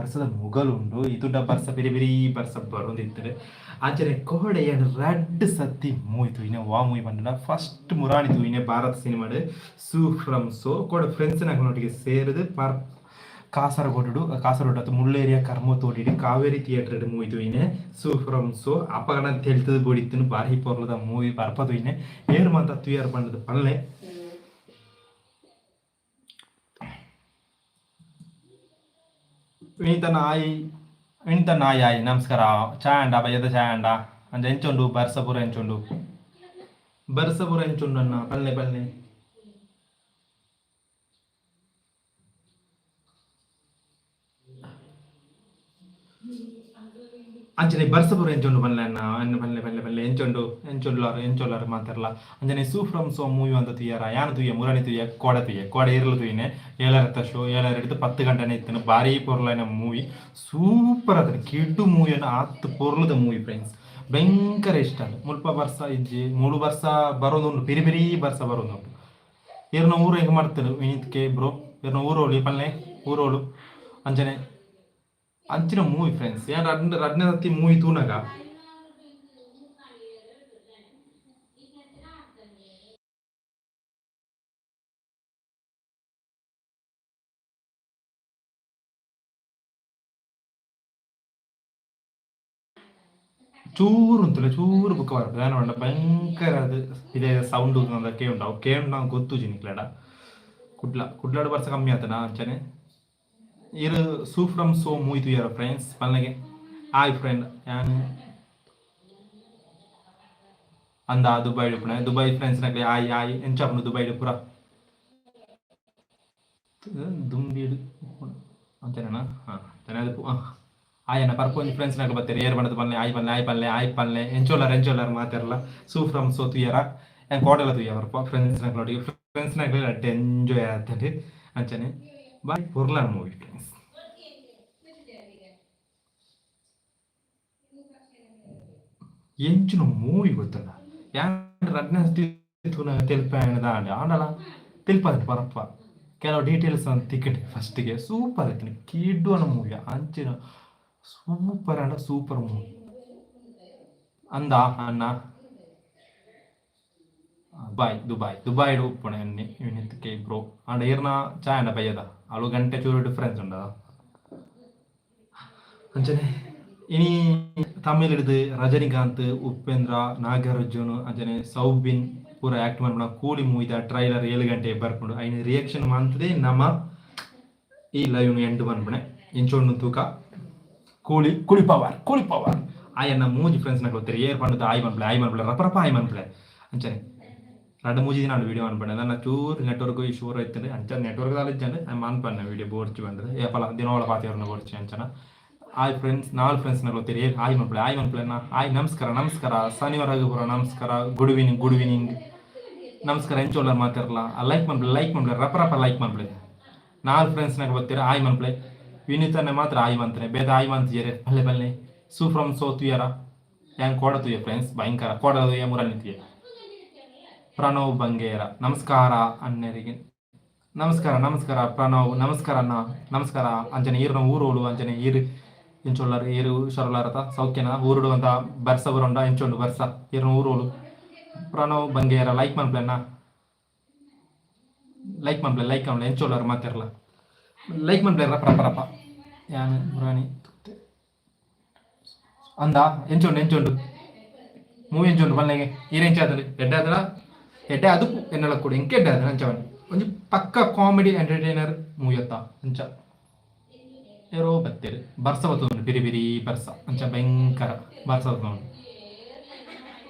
ಬರ್ಸದ ಮುಗಲುಂಡು ಇದುಂಡ ಬರ್ಸ ಬಿರಿ ಬಿರಿ ಬರ್ಸ ಬರೋದಿತ್ತು ಅಂಚನೆ ಕೋಡೆ ಏನು ರೆಡ್ ಸತಿ ಮೂಯ್ತು ಇನ್ನ ವಾ ಮೂವಿ ಬಂದ ಫಸ್ಟ್ ಮುರಾಣಿತು ಇನ್ನೇ ಭಾರತ ಸಿನಿಮಾಡ್ ಸೂ ಫ್ರಮ್ ಸೋ ಕೋಡೆ ಫ್ರೆಂಡ್ಸ್ ನೊಟ್ಟಿಗೆ ಸೇರಿದು ಕಾಸರಗೋಡು ಅದು ಮುಳ್ಳೇರಿಯ ಕರ್ಮತೋಡಿ ಕಾವೇರಿ ಥಿಯೇಟರ್ ಮೂವಿದು ಇನ್ನೇ ಸೂ ಫ್ರಮ್ ಸೋ ಅಪಗಣ ತೆಳ್ತದ ಬೋಡಿತ್ತು ಬಾರಿ ಪೊರ್ಲದ ಮೂವಿ ಬರ್ಪದು ಇನ್ನೇ ಏನು ಮಂತ ತುಯಾರ್ ಬಂದದ ಪಲ್ಲೆ ವಿಣಿತ ನಾಯಿ ಆಯಿ ನಮಸ್ಕಾರ ಚಾಂಡ ಬಯ್ಯದ ಚಾಂಡ ಅಂಚ ಎಂಚುಂಡು ಬರ್ಸಪುರ ಎಂಚುಂಡು ಅನ್ನ ಪಲ್ಲೆ ಅಂಚನೆ ಬರ್ಸಪುರ ಎಂಚುಂಡು ಪಲ್ಲೆ ಅನ್ನ ಪಲ್ಲೆ ಎಂಚೊಂಡ್ಲಾರು ಮಾತಾರಲ್ಲ ಅಂಚನೆ ಸೂ ಫ್ರಮ್ ಸೋ ಮೂವಿ ಅಂತ ತುಯ್ಯಾರ ಯಾನು ತುಯ್ಯ ಮುರಾಣಿ ತುಯ್ಯ ಕೋಡೆ ಇರಲು ತುಯ್ಯನೆ 7 ಶೋ 7 ಹಿಡಿದು 10 ಗಂಟೆನೇ ಇತ್ತು ಭಾರಿ ಪೊರ್ಲೈನ ಮೂವಿ ಸೂಪರ್ ಅದ ಕಿಡ್ಡು ಮೂವಿಯನ್ನು ಆತ್ ಪೊರ್ಲದ ಮೂವಿ ಫ್ರೆಂಡ್ಸ್ ಭಯಂಕರ ಇಷ್ಟ ಮುಲ್ಪ ಬರ್ಸ ಇಜ್ಜಿ 3 ವರ್ಷ ಬರೋದುಂಟು ಬಿರಿ ಬರ್ಸ ಬರೋದುಂಟು ಇರ್ನ ಊರು ಹೆಂಗೆ ಮಾಡ್ತಾರೆ ವಿನೀತ್ಗೆ ಬ್ರೋ ಇರ್ನ ಊರೋಳು ಪಲ್ಲೆ ಊರೋಳು ಅಂಚನೆ ಅಂಚಿನ ಮೂವಿ ಫ್ರೆಂಡ್ಸ್ ಯಾರು ರಡ್ನೆ ಸತಿ ಮೂವಿ ತೂನಾಗ ಚೂರು ಬುಕ್ ಬರ್ತದೆ ನಾನು ಭಯಂಕರ ಅದು ಇದೇ ಸೌಂಡ್ ಕೇಳುಂಡ ಗೊತ್ತು ಜಿನಿಕ್ಲಾಡ ಕುಡ್ಲಾಡು ಬರ್ಸ ಕಮ್ಮಿ ಆತನ ಅಂಚನೆ ಇರು ಸೂ ಫ್ರಮ್ ಸೋ ಮೂವಿ ತುಯ್ಯಾರ ಫ್ರೆಂಡ್ಸ್ ಪಲ್ಲೆಗೆ ಆಯ್ ಫ್ರೆಂಡ್ ಯಾನು ಅಂದ ದುಬೈ ಫ್ರೆಂಡ್ಸ್ ನಗಲಿ ಆಯ್ ಎಂಚಾಪುನು ದುಬೈ ಪುರ ದುಂಬಿಡು ಅಂಚನೆನಾ ಅದು ಆಯನ ಪರ್ಪೊಂಜಿ ಫ್ರೆಂಡ್ಸ್ ನಾಗ ಬರ್ತಾರೆ ಏರ್ ಬಣ್ಣದ ಪಲ್ಲೆ ಆಯ್ ಪಲ್ಲೆ ಎಂಚೋಲಾರ್ ಮಾತಾರಲ್ಲ ಸೂ ಫ್ರಮ್ ಸೋ ತುಯ್ಯಾರ ಹೆಂಗೆ ಕೋಟೆಲ್ಲ ತುಯ್ಯಾರ ಫ್ರೆಂಡ್ಸ್ ನಾಗಲಿ ಅಡ್ಡೆ ಎಂಜಾಯ್ ಆಗ್ತದೆ ಅಂಚನೆ ಬಾಯ್ ಪೊರ್ಲ ಮೂವಿ ಫ್ರೆಂಡ್ಸ್ ಎಂಚಿನ ಮೂವಿ ಗೊತ್ತಲ್ಲ ಯಾರು ರಡ್ನ ತೆಲ್ಪಾಯಣದ ಆಡಲ್ಲ ತೆಲ್ಪದ ಪರಪ್ಪ ಕೆಲವು ಡೀಟೇಲ್ಸ್ ಅಂತ ತಿಕ್ಕಟೆ ಫಸ್ಟಿಗೆ ಸೂಪರ್ ಆಯ್ತು ಕಿಡ್ಡು ಅನ್ನೋ ಮೂವಿ ಅಂಚಿನ ಸೂಪರ್ ಮೂವಿ ಅಂದ ಅಣ್ಣ ದುಬೈ ಉಪ್ಪಣೆ ಇವನಿತ್ಕೆ ಬ್ರೋ ಆಂಡ ಏರ್ನ ಚಾಯಂಡ ಬಯ್ಯದ ಅವಳು ಗಂಟೆ ಚೂರು ಡಿಫ್ರೆನ್ಸ್ ಉಂಡ ಅಂಚನೆ ಇನಿ ತಮಿಳ್ ಹಿಡಿದು ರಜನಿಕಾಂತ್ ಉಪೇಂದ್ರ ನಾಗಾರ್ಜುನ್ ಅಂಚನೆ ಸೌಬಿನ್ ಪೂರ ಆಕ್ಟ್ ಮಾಡ್ಬಿಡ ಕೂಲಿ ಮೂವಿದ ಟ್ರೈಲರ್ 7 ಗಂಟೆ ಬರ್ಕೊಂಡು ಐನ ರಿಯಾಕ್ಷನ್ ಮಾಡ್ತದೆ ನಮ್ಮ ಈ ಲೈವ್ ಎಂಡ್ ಬಂದ್ಬಿಣೆ ಇಂಚೊಂಡು ತೂಕ ಕೂಳಿ ಪವರ್ ಆಯನ್ನ ಮೂಜಿ ಫ್ರೆಂಡ್ಸ್ ನಾಗ ಗೊತ್ತಾರೆ ಏರ್ ಪಂಡದ ಆಯ್ ಮನ್ಬಿಳೆ ರಪರಪ ಆಯ್ ಮನ್ಬಿಳೆ ಅಂಚನೆ രണ്ട് 3 ದಿನ വീഡിയോ ಮಾಡ್ಬಂಡೆ ನನ್ನ ಚೂರು ನೆಟ್ವರ್ಕ್ ಇಶ್ಯೂ ಇರ್ತದೆ ಅಂಚ ನೆಟ್ವರ್ಕ್ ದಾಲಿಜ್ಜಂಡು ಮಾಡ್ಬಂಡೆ ವಿಡಿಯೋ ಬೋರ್ಚಿ ಬಂದ್ರೆ ಏಪಲ ದಿನೋಳ ಪಾತಿಯವ್ರನ್ನ ಬೋರ್ಚಿ ಅಂಚನ ಆಯ್ ಫ್ರೆಂಡ್ಸ್ 4 ಫ್ರೆಂಡ್ಸ್ ನ ಗೊತ್ತೀರಿ ಆಯ್ ಮನ್ಬಿಳೆ ಆಯ್ ನಮಸ್ಕಾರ ಶನಿವಾರ ಪುರ ನಮಸ್ಕಾರ ಗುಡ್ ಈವ್ನಿಂಗ್ ನಮಸ್ಕಾರ ಎಂಚೋಲರ್ ಮಾತಾರಲ್ಲ ಲೈಕ್ ಮನ್ಬಿಳೆ ರಪರಪ ಲೈಕ್ ಮನ್ಬಿಳೆ 4 ಫ್ರೆಂಡ್ಸ್ ನಾಗ ಗೊತ್ತೀರ ಆಯ್ ಮನ್ಬಿಳೆ ವಿನೀತನೆ ಮಾತ್ರ ಆಯ್ ಮಂತ್ರೆ ಬೇದ ಆಯ್ ಮಂತಿಯರೆ ಬಲ್ಲೆ ಸೂ ಫ್ರಮ್ ಸೋ ತುಯ್ಯಾರ ಹೆಂಗೆ ಕೋಡ ತುಯ್ಯ ಫ್ರೆಂಡ್ಸ್ ಭಯಂಕರ ಕೋಡ ತುಯ್ಯ ಮುರಳಿ ತುಯ್ಯ ಪ್ರಣವ್ ಬಂಗೇರ ನಮಸ್ಕಾರ ಅನ್ನರಿಗೆ ನಮಸ್ಕಾರ ಪ್ರಣವ್ ನಮಸ್ಕಾರ ಅಣ್ಣ ನಮಸ್ಕಾರ ಅಂಚನೆ ಈರ್ನ ಊರೋಳು ಅಂಚನೆ ಇಂಚೊಳ್ಳರು ಈರು ಶೊರಲಾರತ ಸೌಖ್ಯನ ಊರುಡು ಅಂತ ಬರ್ಸ ಬರೋಂಡ ಇಂಚೊಂಡು ಬರ್ಸ ಈರ್ನ ಊರೋಳು ಪ್ರಣವ್ ಬಂಗೇರ ಲೈಕ್ ಮನ್ಪ್ಲೆ ಎಂಚೊಳ್ಳರು ಮಾತಾರಲ್ಲ ಲೈಕ್ ಮನ್ಪ್ಲೆ ರಪ್ಪ ಯಾನು ಮುರಾಣಿ ಅಂದ ಎಂಚೊಂಡು ಮೂವಿ ಎಂಚೊಂಡು ಬಲ್ಲೆಗೆ ಈರೆಂಚಾದ್ರೆ ಎಡ್ಡೆ ಅದು ಎನ್ನಳ ಕೂಡ ಎಂಕೆ ಎಡ್ಡೆ ಅದು ಅಂಚವನು ಒಂದು ಪಕ್ಕ ಕಾಮಿಡಿ ಎಂಟರ್ಟೈನರ್ ಮೂಯತ್ತ ಅಂಚ ಏರೋ ಬತ್ತೇರು ಬರ್ಸ ಬತ್ತುಂಡು ಬಿರಿ ಬರ್ಸ ಅಂಚ ಭಯಂಕರ ಬರ್ಸ ಬತ್ತುಂಡು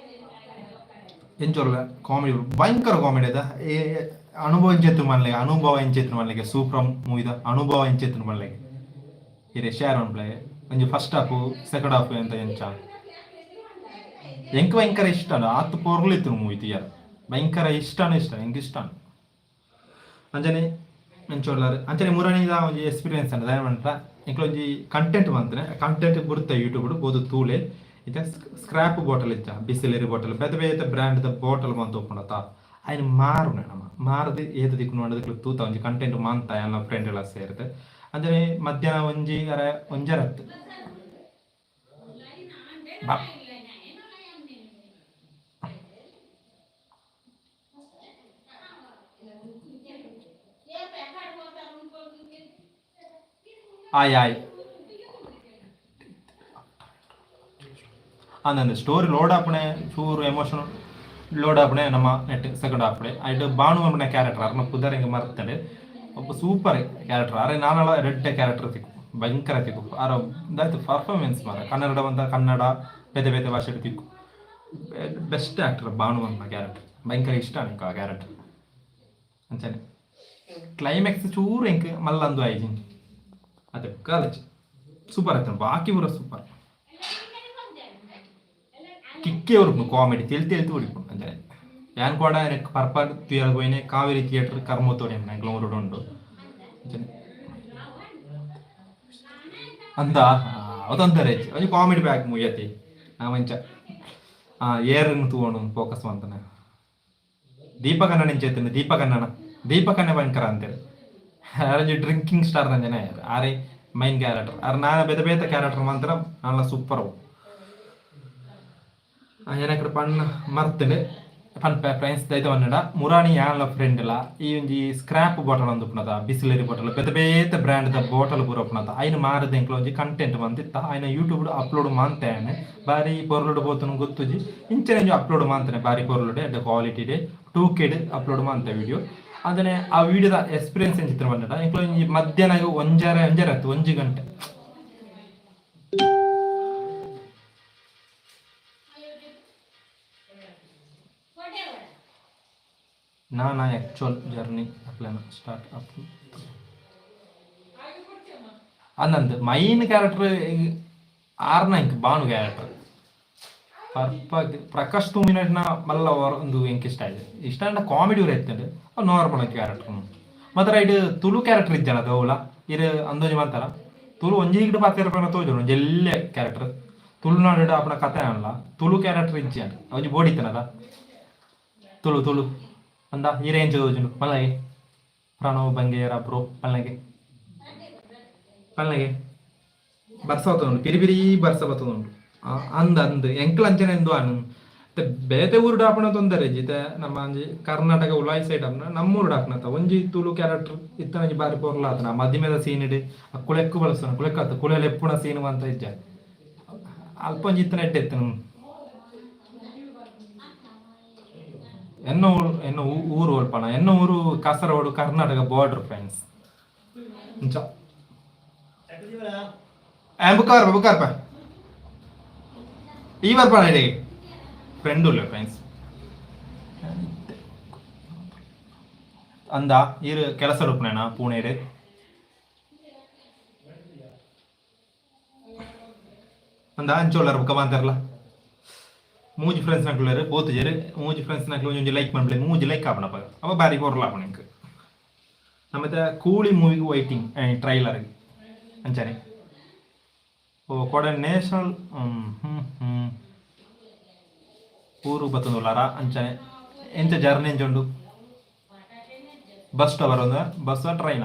ಎಂಚೋರ್ಗ ಕಾಮಿಡಿ ಭಯಂಕರ ಕಾಮಿಡಿ ಅದ ಅನುಭವ ಎಂಚೆತ್ತು ಮಲ್ಲೆಗೆ ಸೂಪ್ರಮ್ ಮೂವಿದ ಅನುಭವ ಎಂಚೆತ್ತು ಮಲ್ಲೆಗೆ ಇರೆ ಶೇರ್ ಒನ್ಪ್ಲೆ ಒಂಜಿ ಫಸ್ಟ್ ಹಾಫು ಸೆಕೆಂಡ್ ಹಾಫು ಅಂತ ಎಂಚ ಎಂಕ್ ಭಯಂಕರ ಇಷ್ಟ ಆತು ಪೊರ್ಲಿತ್ತು ಮೂವಿ ತಿಯರ್ ಭಯಂಕರ ಇಷ್ಟ ಎಂಕ್ ಇಷ್ಟ ಅಂಚನೆ ಎಂಚೋಡ್ಲಾರು ಅಂಚನೆ ಮುರಾಣಿದ ಒಂಜಿ ಎಕ್ಸ್ಪೀರಿಯನ್ಸ್ ಅಂಡ್ ದಾಯಮಂಟ್ರ ಎಂಕ್ಲೊಂಜಿ ಕಂಟೆಂಟ್ ಬಂದ್ರೆ ಕಂಟೆಂಟ್ ಬುಡ್ತ ಯೂಟ್ಯೂಬ್ ಬೋದು ತೂಲೆ ಇತ್ತ ಸ್ಕ್ರಾಪ್ ಬಾಟಲ್ ಇತ್ತ ಬಿಸಿಲೇರಿ ಬಾಟಲ್ ಬೇತೆ ಬ್ರ್ಯಾಂಡ್ ಬಾಟಲ್ ಬಂದು ಒಪ್ಪಣತ ఆయన మారున మారది ఏది దిక్కు ನೋಡೋದಕ್ಕೆ ತೂತ ಒಂಜಿ ಕಂಟೆಂಟ್ ಮಾಂತ ಎಲ್ಲ ಫ್ರೆಂಡ್ ಎಲ್ಲ ಸೇರಿದೆ ಅಂದರೆ ಮಧ್ಯಾಹ್ನ ಒಂಜರತ್ತು ಆಯ್ ಅಂದಂದು ಸ್ಟೋರಿ ಲೋಡ್ ಆಪಣೆ ಚೂರು ಎಮೋಷನ್ ಲೋಡ್ ಆಪಣೆ ನಮ್ಮ ನೆಟ್ ಸೆಕೆಂಡ್ ಆಪಣೆ ಆಯ್ತು ಬಾಣು ಅಮ್ಮನ ಕ್ಯಾರೆಕ್ಟರ್ ಅರ್ನ ಪುದರ್ ಹಿಂಗೆ ಮರ್ತಂಡೆ ಒಬ್ಬ ಸೂಪರ್ ಕ್ಯಾರೆಕ್ಟರ್ ಅರೆ ನಾನಲ್ಲ ರೆಡ್ ಕ್ಯಾರೆಕ್ಟರ್ ತಿಕ್ಕು ಭಯಂಕರ ತಿಕ್ಕು ಅರ ಇದಾಯ್ತು ಪರ್ಫಾರ್ಮೆನ್ಸ್ ಮಾರ ಕನ್ನಡ ಬಂದ ಕನ್ನಡ ಬೇತೆ ಬೇತೆ ಭಾಷೆ ತಿಕ್ಕು ಬೆಸ್ಟ್ ಆಕ್ಟರ್ ಬಾಣು ಅಮ್ಮನ ಕ್ಯಾರೆಕ್ಟರ್ ಭಯಂಕರ ಇಷ್ಟ ನನಗೆ ಆ ಕ್ಯಾರೆಕ್ಟರ್ ಅಂಚನೆ ಕ್ಲೈಮ್ಯಾಕ್ಸ್ ಚೂರು ಹೆಂಗೆ ಮಲ್ಲಂದು ಆಯ್ತು ಅದೇ ಕಾಲೇಜ್ ಸೂಪರ್ ಆಯ್ತು ಬಾಕಿ ಪೂರ ಸೂಪರ್ ಕಿಕ್ಕೇ ಹುಡುಕು ಕಾಮಿಡಿ ತಿಳಿತು ಹುಡುಕು ಅಂದರೆ ഞാൻ ಕೂಡ ಪರ್ಪ ತಿಯರ್ പോയിനെ ಕಾವೇರಿ ಥಿಯೇಟರ್ ಕರ್ಮೋತೋಡಿ ಮಂಗಳೂರು ಉಂಟು ಅಂತ ಅದಂತಾರೆ ಒಂದು ಕಾಮಿಡಿ ಬ್ಯಾಗ್ ಮುಗಿಯತಿ ಆ ಮಂಚ ಏರನ್ನು ತಗೊಂಡು ಫೋಕಸ್ ಮಾಡ್ತಾನೆ ದೀಪಕಣ್ಣನ ಎಂಚೇತನೆ ದೀಪಕಣ್ಣ ಭಯಂಕರ ಅಂತೇಳಿ ಯಾರಂಜಿ ಡ್ರಿಂಕಿಂಗ್ ಸ್ಟಾರ್ ನಂಜನೆ ಆರೆ ಮೈನ್ ಕ್ಯಾರೆಕ್ಟರ್ ಆದ್ರೆ ನಾನು ಬೇತೆ ಬೇತೆ ಕ್ಯಾರೆಕ್ಟರ್ ಮಾತ್ರ ನಾನೆಲ್ಲ ಸೂಪರ್ ಅವು ಏನಕ್ಕಡೆ ಪಣ್ಣ ಮರ್ತೇನೆ ಪನ್ಪೆ ಫ್ರೆಂಡ್ಸ್ ದೈತ ಅನ್ನಡ ಮುರಾಣಿ ಯಾನ್ಲ ಫ್ರೆಂಡ್ ಇಲ್ಲ ಈ ಒಂಜಿ ಸ್ಕ್ರಾಪ್ ಬಾಟಲ್ ಒಂದು ಉಪ್ನದ ಬಿಸ್ಲರಿ ಬಾಟಲ್ ಬೇತೆ ಬೇತೆ ಬ್ರ್ಯಾಂಡ್ ದ ಬಾಟಲ್ ಪೂರ ಉಪ್ನದ ಐನ ಮಾರದ ಎಂಕ್ಲ ಒಂಜಿ ಕಂಟೆಂಟ್ ಬಂದಿತ್ತ ಐನ ಯೂಟ್ಯೂಬ್ ಅಪ್ಲೋಡ್ ಮಾಡ್ತೇನೆ ಬಾರಿ ಪೊರ್ಲುಡು ಬೋತನು ಗೊತ್ತುಜಿ ಇಂಚನೆ ಅಪ್ಲೋಡ್ ಮಾಡ್ತೇನೆ ಬಾರಿ ಪೊರ್ಲುಡೆ ಅಡ್ ಕ್ವಾಲಿಟಿ ಡೇ 2K ಅಪ್ಲೋಡ್ ಮಾಡ್ತೇವೆ ವಿಡಿಯೋ ಅದನ್ನೇ ಆ ವಿಡಿಯೋದ ಎಕ್ಸ್ಪೀರಿಯನ್ಸ್ ಏನ್ ಚಿತ್ರ ಬಂದಡ ಎಂಕ್ಲ ಒಂಜಿ ಮಧ್ಯಾಹ್ನ ಒಂಜರತ್ತು 1 ಗಂಟೆ ನಾನು ಆ್ಯಕ್ಚುಯಲ್ ಜರ್ನಿ ಅಪ್ಲೈನ ಸ್ಟಾರ್ಟ್ ಅಪ್ ಅಂದಂದು ಮೈನ್ ಕ್ಯಾರೆಕ್ಟರ್ ಆರ್ನ ಇಂಕ್ ಬಾನು ಕ್ಯಾರೆಕ್ಟರ್ ಪ್ರಕಾಶ್ 2 ಮಿನಿಟ್ನ ಮಲ್ಲ ಒಂದು ಎಂಕ್ ಇಷ್ಟ ಅಂಡ ಕಾಮಿಡಿ ಊರ ಎತ್ತಂಡು ನಾರ್ಮಲ್ ಕ್ಯಾರೆಕ್ಟರ್ ಮಾತ್ರ ಇದು ತುಳು ಕ್ಯಾರೆಕ್ಟರ್ ಇದ್ದಾನ ದೌಲ ಇದು ಅಂದೋಜಿ ಮಾಡ್ತಾರ ತುಳು ಒಂಜಿ ಗಿಡ ಪಾತ್ರ ತೋಜರು ಒಂಜಿ ಎಲ್ಲೆ ಕ್ಯಾರೆಕ್ಟರ್ ತುಳುನಾಡು ಅಪ್ಪನ ಕಥೆ ಅಲ್ಲ ತುಳು ಕ್ಯಾರೆಕ್ಟರ್ ಇಜ್ಜಾನ ಒಂಜಿ ಬೋಡಿತ್ತನದ ತುಳು ಅಂದ ಈ ರೇಂಜ್ ತೋಜುಂಡು ಮಲ್ಲಗೆ ಪ್ರಣವ್ ಬಂಗೇರ ಬ್ರೋ ಪಲ್ನಗೆ ಬರ್ಸವತ್ತುಂಡು ಪಿರಿ ಬರ್ಸ ಬತ್ತುಂಡು ಅಂದ ಎಂಕ್ಲ ಅಂಚನೆ ಎಂದು ಅನು ಬೇತೆ ಊರು ಡಾಪಣ ತೊಂದರೆ ಜಿತೆ ನಮ್ಮ ಅಂಜಿ ಕರ್ನಾಟಕ ಉಲಾಯಿ ಸೈಡ್ ಅಪ್ನ ನಮ್ಮೂರು ಡಾಪನತ ಒಂಜಿ ತುಳು ಕ್ಯಾರೆಕ್ಟರ್ ಇತ್ತನ ಬಾರಿ ಪೋರ್ಲ ಆತನ ಮಧ್ಯಮೇದ ಸೀನ್ ಇಡಿ ಕುಳೆಕ್ಕು ಬಳಸೋಣ ಕುಳೆಕ್ಕಾತ ಕುಳೆಯಲ್ಲಿ ಎಪ್ಪುಣ ಸೀನು ಅಂತ ಇಜ್ಜ ಅಲ್ಪ ಒಂಜಿ ಇತ್ತನ ಎಟ್ಟೆತ್ತನು ಎನ್ನ ಊರು ಓಲ್ಪಣ ಎನ್ನ ಊರು ಕಾಸರಗೋಡು ಕರ್ನಾಟಕ ಬಾರ್ಡರ್ ಫ್ರೆಂಡ್ಸ್ ಬುಕ್ಕಾರ್ಪ ಈ ಬರ್ಪಣ ಇಡೀ ಫ್ರೆಂಡು ಇಲ್ಲ ಫ್ರೆಂಡ್ಸ್ ಅಂದ ಇರು ಕೆಲಸ ರೂಪನೇನ ಪುಣೆರೆ ಅಂದ ಅಂಚೋಳರ ಬುಕ್ಕ ಮಾತಾರಲ್ಲ ಮೂಜಿ ಫ್ರೆಂಡ್ಸ್ ನಕ್ಲರು ಬೋತ್ ಜರು ಮೂಜಿ ಫ್ರೆಂಡ್ಸ್ ನಕ್ಲು ಒಂಜಿ ಲೈಕ್ ಮಾಡ್ಬಿಡಿ ಮೂಜಿ ಲೈಕ್ ಆಪಣಪ್ಪ ಅವ ಬಾರಿ ಪೊರ್ಲ ಆಪಣ ಇಂಕ್ ನಮ್ಮತ್ತೆ ಕೂಳಿ ಮೂವಿಗೆ ವೈಟಿಂಗ್ ಟ್ರೈಲರ್ ಅಂಚಾನೆ ಓ ಕೊಡ ನೇಷನಲ್ ಊರು ಬತ್ತೊಂದುಲ್ಲಾರ ಅಂಚಾನೆ ಎಂಚ ಜರ್ನಿ ಎಂಚುಂಡು ಬಸ್ ಟವರ್ ಒಂದು ಬಸ್ ಟ್ರೈನ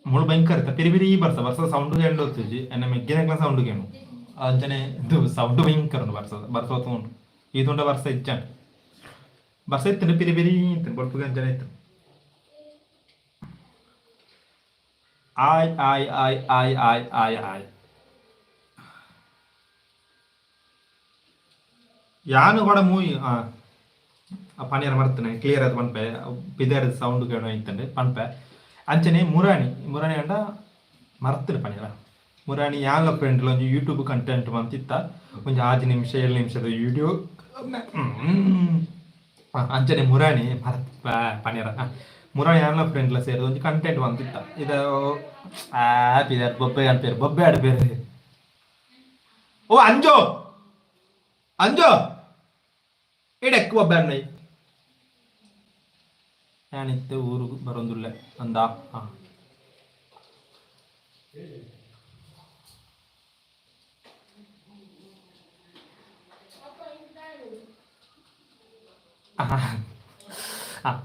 ಮುಳು ಭಯಂಕರ ಇತ್ತ ಪಿರಿ ಬರ್ಸ ಸೌಂಡ್ ಎಂಡ್ ಹೋಗ್ತಿದ್ವಿ ಎನ್ನ ಮೆಗ್ಗಿನ ಸೌಂಡ್ ಗೇನು ಅಂಚನೆ ಇದು ಸೌಂಡ್ ಭಯಂಕರ ಉಂಟು ಬರ್ಸ ಉಂಟು ಇದೊಂಡ ಬರ್ಸ ಇಚ್ಚಾನೆ ಬರ್ಸ ಇತ್ತು ಪಿರಿ ಇತ್ತು ಬೊಳ್ಪುಗೆ ಅಂಚನೆ ಇತ್ತು ಆಯ್ ಯಾನು ಕೂಡ ಮೂವಿ ಪನಿಯರ್ ಮಾಡ್ತೇನೆ ಕ್ಲಿಯರ್ ಅದು ಪನ್ಪೆ ಪಿದರ್ ಸೌಂಡ್ ಕೇಳೋ ಇತ್ತಂಡೆ ಪನ್ಪೆ ಅಂಚನೆ ಮುರಾಣಿ ಅಂಡ ಮರ್ತದೆ ಪನಿಯರ ಮುರಾಣಿ ಯಾನ್ಲ ಫ್ರೆಂಡ್ಲ ಒಂದು ಯೂಟ್ಯೂಬ್ ಕಂಟೆಂಟ್ ಬಂತಿತ್ತ ಒಂದು 6 ನಿಮಿಷ 7 ನಿಮಿಷದ ವಿಡಿಯೋ ಅಂಚನೆ ಮುರಾಣಿ ಮರ್ತ ಪನಿಯರ ಮುರಾಣಿ ಯಾನ್ಲ ಫ್ರೆಂಡ್ಲ ಸೇರಿದ ಒಂದು ಕಂಟೆಂಟ್ ಬಂತಿತ್ತ ಇದು ಪಿದರ್ ಬೊಬ್ಬೆ ಆಡ್ಪೇರು ಓ ಅಂಜೋ ಇಡೆಕ್ಕು ಒಬ್ಬ ಅಣ್ಣಯ್ಯ ഞാനിത്തെ ഊರು ಬರೋದಿಲ್ಲ ಅಂದ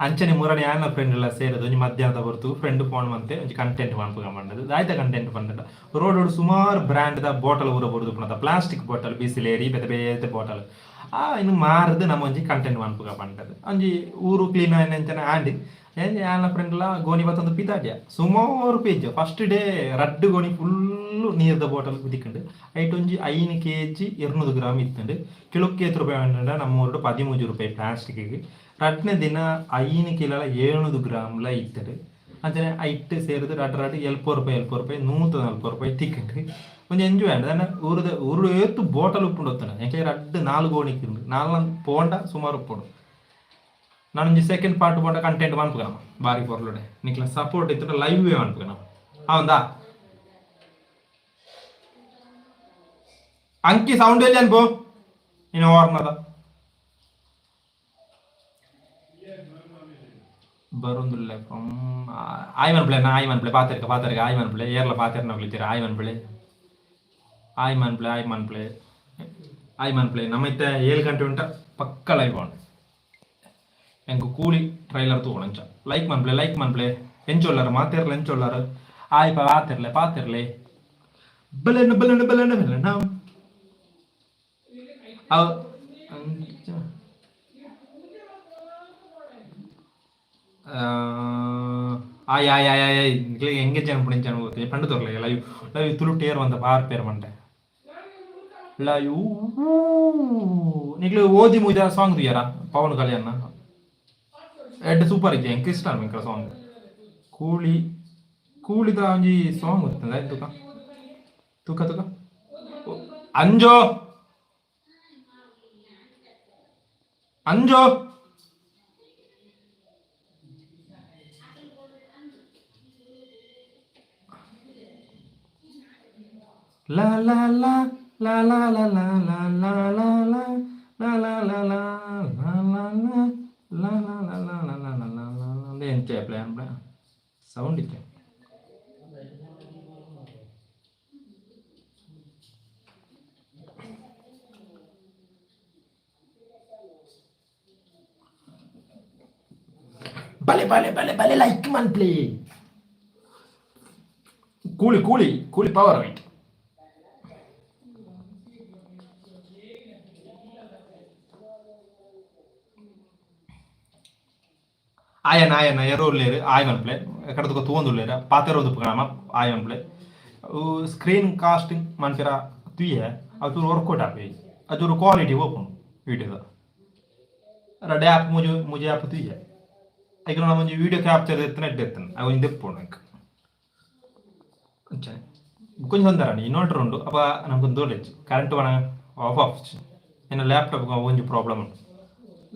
ಅಂಚನೆ ಮೂರನೇ ಆನ ಫ್ರೆಂಡ್ ಎಲ್ಲ ಸೇರೋದು ಒಂಜಿ ಮಧ್ಯಾಹ್ನದ ಬರ್ತು ಫ್ರೆಂಡ್ ಫೋನ್ ಮಂತೆ ಒಂಜಿ ಕಂಟೆಂಟ್ ಮನ್ಪುಗ ಮಂಡದು ದಾಯ್ತ ಕಂಟೆಂಟ್ ಬಂದದ ರೋಡ್ ಸುಮಾರು ಬ್ರ್ಯಾಂಡ್ ದ ಬಾಟಲ್ ಊರ ಬರುದು ಪುನಃ ಪ್ಲಾಸ್ಟಿಕ್ ಬಾಟಲ್ ಬಿಸಿಲೇರಿ ಬೇತೆ ಬೇತೆ ಬಾಟಲ್ ಇನ್ನು ಮಾರದು ನಮ್ಮ ಒಂಜಿ ಕಂಟೆಂಟ್ ಮನ್ಪುಗ ಪಂಡದು ಒಂಜಿ ಊರು ಕ್ಲೀನ್ ಆಯ್ನಂಚನೆ ಆಂಡಿ ಏನ್ ಆನ ಫ್ರೆಂಡ್ ಎಲ್ಲ ಗೋಣಿ ಬತ್ತೊಂದು ಪಿತಾಡ್ಯ ಸುಮಾರು ಪೇಜ್ ಫಸ್ಟ್ ಡೇ ರಡ್ಡು ಗೋಣಿ ಫುಲ್ಲು ನೀರ್ದ ಬಾಟಲ್ ಕುದಿಕೊಂಡು ಐಟ್ ಒಂಜಿ 5 kg 200 ಗ್ರಾಮ್ ಇತ್ತಂಡು ಕಿಲೋಕ್ಕೆ ₹8 ನಮ್ಮ ಊರು 13 ರೂಪಾಯಿ ಪ್ಲಾಸ್ಟಿಕ್ಗೆ ರಡ್ನೆ ದಿನ 5 ಕಿಲೋ 700 ಗ್ರಾಮ್ಲ ಇತ್ತಡು ಅಂಚನೆ ಐಟ್ ಸೇರಿದು ರಡ್ ₹40 ₹140 ತಿಕ್ಕಂಡು ಒಂಜಿ ಎಂಜಾಯ್ ಆಂಡ್ ಅನ್ನ ಊರುಡು ಏತು ಬಾಟಲ್ ಉಪ್ಪುಂಡು ಹೊತ್ತನ ಎಂಕೆ ರಡ್ಡು 4 ಗೋಣಿಕ್ಕಿಂಡು 4 ಪೋಂಡ ಸುಮಾರು ಉಪ್ಪುಂಡು ನಾನೊಂಜಿ ಸೆಕೆಂಡ್ ಪಾರ್ಟ್ ಪೋಂಡ ಕಂಟೆಂಟ್ ಮನ್ಪುಗ ಬಾರಿ ಪೊರ್ಲುಡೆ ನಿಕ್ಲ ಸಪೋರ್ಟ್ ಇತ್ತು ಲೈವ್ ಮನ್ಪುಗ ಅವಂದಾ ಅಂಕಿ ಸೌಂಡ್ ಎಲ್ಲಿ ಅನ್ಪು ಇನ್ನು ಓರ್ನದ ಬರೊಂದುಲ್ಲ ಆಯ್ ಮನ್ಪ್ಲೆ ಪಾತೆರ್ಕ ಆಯ್ ಮನ್ಪ್ಲೆ ಏರ್ಲ ಪಾತೆರ್ನ ವಿಳಿತೀರ ಆಯ್ ಮನ್ಪ್ಲೆ ನಮ್ಮ ಇತ್ತೆ 7 ಗಂಟೆ ಉಂಟ ಪಕ್ಕ ಲೈವ್ ಆನ್ ಎಂಕು ಕೂಲಿ ಟ್ರೈಲರ್ ತಗೊಂಡ ಲೈಕ್ ಮನ್ಪ್ಲೆ ಎಂಚೊಲ್ಲಾರ ಮಾತೇರ್ಲ ಎಂಚೊಲ್ಲಾರ ಆಯ್ ಪಾತೆರ್ಲೆ ಬಲೆನ ಅವ್ ಆಯ್ ಹೆಂಗೆ ಚೆನ್ಪುಡಿಂಚಾನು ಗೊತ್ತೆ ಪಂಡು ತೋರ್ಲೆ ಲೈವ್ ತುಳು ಟೇರ್ ಅಂತ ಬಾರ್ ಪೇರ್ ಮಂಟೆ ಲೈವ್ ನಿಕ್ಲು ಓದಿ ಮುಯ್ದ ಸಾಂಗ್ ತುಯ್ಯಾರ ಪವನ್ ಕಲ್ಯಾಣ ಎಡ್ ಸೂಪರ್ ಐತಿ ಎಂಕ್ ಇಷ್ಟ ಮಿಂಕ್ರ ಸಾಂಗ್ ಕೂಳಿದ ಒಂಜಿ ಸಾಂಗ್ ಗೊತ್ತಂದ ತುಕ ಅಂಜೋ ಲಾ ಲಾ ಲಾ ಲಾ ಲಾ ಲಾ ಲಾ ಲಾ ಲಾ ಲಾ ಲಾ ಲಾ ಲಾ ಲಾ ಲಾ ಸೌಂಡ್ ಇತ್ತು ಬಲೆ ಲೈಕ್ ಮನ್ಪ್ಲಿ ಕೂಲಿ ಪವರ್ ರೈಟ್ ಆಯನ ಎರೋರ್ಲೇರು ಆಯ್ಮನ್ಪ್ಲೆ ಕಡತಕ ತೂಂದುಲ್ಲೇರ ಪಾತೆರೋದು ಪುಗಮ ಆಯ್ಮನ್ಪ್ಲೆ ಸ್ಕ್ರೀನ್ ಕಾಸ್ಟಿಂಗ್ ಮನ್ಪಿರ ತುಯ್ಯ ಅದು ವರ್ಕೌಟ್ ಆಪಿ ಅದು ಕ್ವಾಲಿಟಿ ಓಪನ್ ವಿಡಿಯೋದ ರಡ್ ಆ್ಯಪ್ ಮುಜೆ ಆ್ಯಪ್ ತುಯ್ಯ ಈಗ ನಾವು ಒಂದು ವಿಡಿಯೋ ಕ್ಯಾಪ್ಚರ್ ಎತ್ತನ ಎಡ್ಡೆತ್ತನ ಅವ ಇಂದು ಎಪ್ಪೋಣ ಅಂಚನೆ ಕೊಂಚ ತೊಂದರೆ ಇನ್ವರ್ಟರ್ ಉಂಡು ಅಪ್ಪ ನಮ್ಗೊಂದು ದೊಡ್ಡ ಕರೆಂಟ್ ಒಣ ಆಫ್ ಇನ್ನು ಲ್ಯಾಪ್ಟಾಪ್ ಒಂಜಿ ಪ್ರಾಬ್ಲಮ್ ಉಂಟು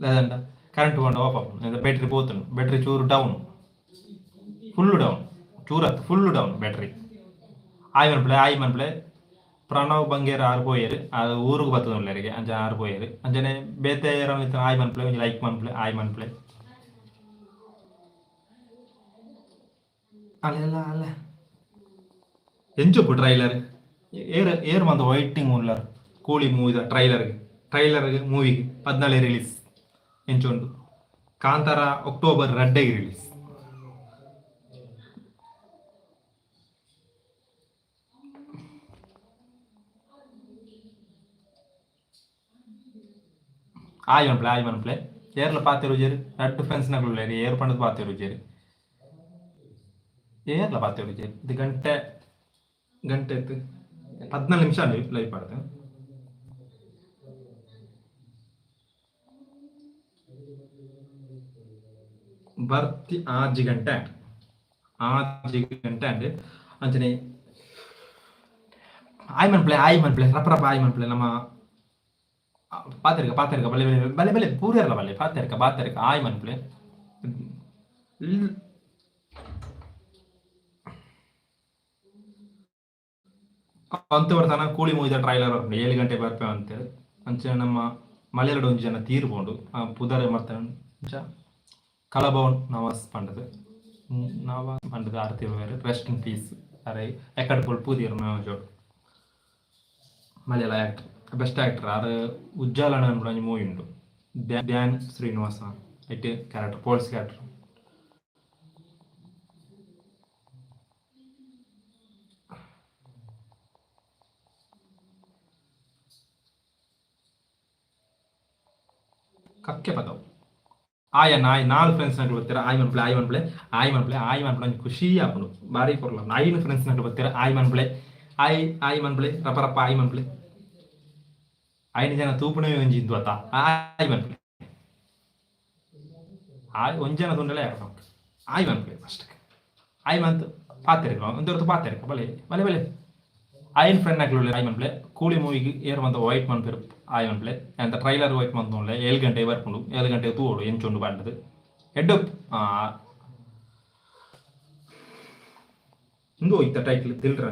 లేదంట కరెంట్ పోండి ఆఫ్ బ్యాటరీ పోతుంది బ్యాటరీ చూరు డౌన్ ఫుల్ డౌన్ చూరತ್ ఫుల్ డౌನ್ ಬ್ಯಾಟ್ರಿ ಆಯ್ ಮನ್ಪ್ಲೆ ಪ್ರಣವ್ ಬಂಗೇರ ಆರ್ಬೋಯರು ಅದು ಊರಿಗೆ ಬರ್ತದಲ್ಲರಿಗೆ ಅಂಚ ಆರ್ಬೋಯರು ಅಂಚನೆ ಬೇತೆ ಆಯ್ ಮನ್ಪ್ಲೆ ಒಂಜಿ ಲೈಕ್ ಮನ್ಪ್ಲೆ ಆಯ್ ಮನ್ಪ್ಲೆ ಅಲ್ಲ ಎಂಚೊಪ್ಪು ಟ್ರೈಲರ್ ಏರ್ ಮಂದ ವೈಟಿಂಗ್ ಉಳ್ಳರ್ ಕೂಲಿ ಮೂವಿದ ಟ್ರೈಲರ್ಗೆ ಮೂವಿಗೆ 14 ರಿಲೀಸ್ ಎಂಚೊಂಡು ಕಾಂತಾರ ಅಕ್ಟೋಬರ್ 2 ರಿಲೀಸ್ ಆಯ್ ಮನ್ಪ್ಲೆ ಏರ್ಲ ಪಾತೆ ರುಜೇರಿ ರಡ್ಡು ಫ್ರೆಂಡ್ಸ್ ನಗಲು ಏರ್ ಪಂಡದ ಪಾತೆ ರುಜೇರಿ ಏರ್ಲ ಪಾತೆ ರುಜೇರಿ ಇದು ಗಂಟೆ ಎತ್ತು 14 ನಿಮಿಷ ಲೈವ್ ಮಾಡ್ತೇನೆ ಬರ್ತಿ 5 ಗಂಟೆ ಅಂಡೆ ಅಂಚನೆ ಆಯ್ ಮನ್ಪ್ಲೆ ರಪ್ಪ ಆಯ್ ಮನ್ಪ್ಲೆ ನಮ್ಮ ಪಾತೆರ್ಕ ಬಲೆ ಪೂರ್ಯರ್ಲ ಬಲ್ಲೆ ಪಾತೆರ್ಕ ಆಯ್ ಮನ್ಪ್ಲೆ ಅಂತ ಬರ್ತಾನ ಕೂಲಿ ಮೂವಿದ ಟ್ರೈಲರ್ 7 ಗಂಟೆ ಬರ್ಪೇವೆ ಅಂತೇಳಿ ಅಂಚೆ ನಮ್ಮ ಮಲೆಯರಡು ಒಂಜಿ ಜನ ತೀರ್ಪೋಂಡು ಪುದರೆ ಮತ್ತೆ ಕಲಭವನ್ ನವಾಸ್ ಪಂಡದು ಆರ್ತಿ ರೆಸ್ಟ್ ಇನ್ ಪೀಸ್ ಅರೆ ಎಕ್ಕಡ ಪುಲ್ಪೂದಿಯರು ಜೋಡು ಮಲಯಾಳ ಆಕ್ಟರ್ ಬೆಸ್ಟ್ ಆಕ್ಟರ್ ಅದು ಉಜ್ಜಾಲನ ಮೂವಿ ಉಂಟು ಧ್ಯಾನ್ ಶ್ರೀನಿವಾಸ ಐಟ್ ಕ್ಯಾರೆಕ್ಟರ್ ಪೋಲ್ಸ್ ಕ್ಯಾರೆಕ್ಟರ್ ಕಕ್ಕೆ ಪದವು ಆಯನ್ನ ಆಯ್ 4 ಫ್ರೆಂಡ್ಸ್ ನಗಳು ಬರ್ತೀರಾ ಆಯ್ ಮನ್ಪ್ಲೆ ಖುಷಿ ಆಪುಂಡು ಬಾರಿ ಕೊರ್ಲ 5 ಫ್ರೆಂಡ್ಸ್ ನಗಳು ಬರ್ತೀರಾ ಆಯ್ ಮನ್ಪ್ಲೆ ರಪ ರಪ ಆಯ್ ಮನ್ಪ್ಲೆ 5 ಜನ ತೂಪುಣೆ ಒಂಜಿ ಇಂದು ಆತ ಆಯ್ ಮನ್ಪ್ಲೆ ಒಂಜನ ತುಂಡಲೇ ಆಯ್ ಮನ್ಪ್ಲೆ ಫಸ್ಟ್ ಆಯ್ ಮಂತ್ ಪಾತೆರಿಕ ಒಂದೊರ್ತು ಪಾತೆರಿಕ ಬಲೆ ಬಲೆ ಬಲೆ ಆಯನ್ ಫ್ರೆಂಡ್ ಆಗ್ಲಿ ಆಯ್ ಮನ್ಪ್ಲೆ ಕೂಲಿ ಮೂವಿಗೆ ಏರ್ ಮಂತ ವೈಟ್ ಮನ್ಪೇರು ಆಯ್ ಮನ್ಪ್ಲೆ ಅಂತ ಟ್ರೈಲರ್ ವೈಟ್ ಮಂತ್ ನೋಡ್ಲೆ 7 ಗಂಟೆ ಬರ್ಕೊಂಡು 7 ಗಂಟೆ ತೂಡು ಎಂಚೊಂಡು ಬಾಂಡದು ಎಡ್ಡು ಹಿಂಗೆ ಹೋಯ್ತ ಟೈಟ್ಲ್ ತಿಳ್ರ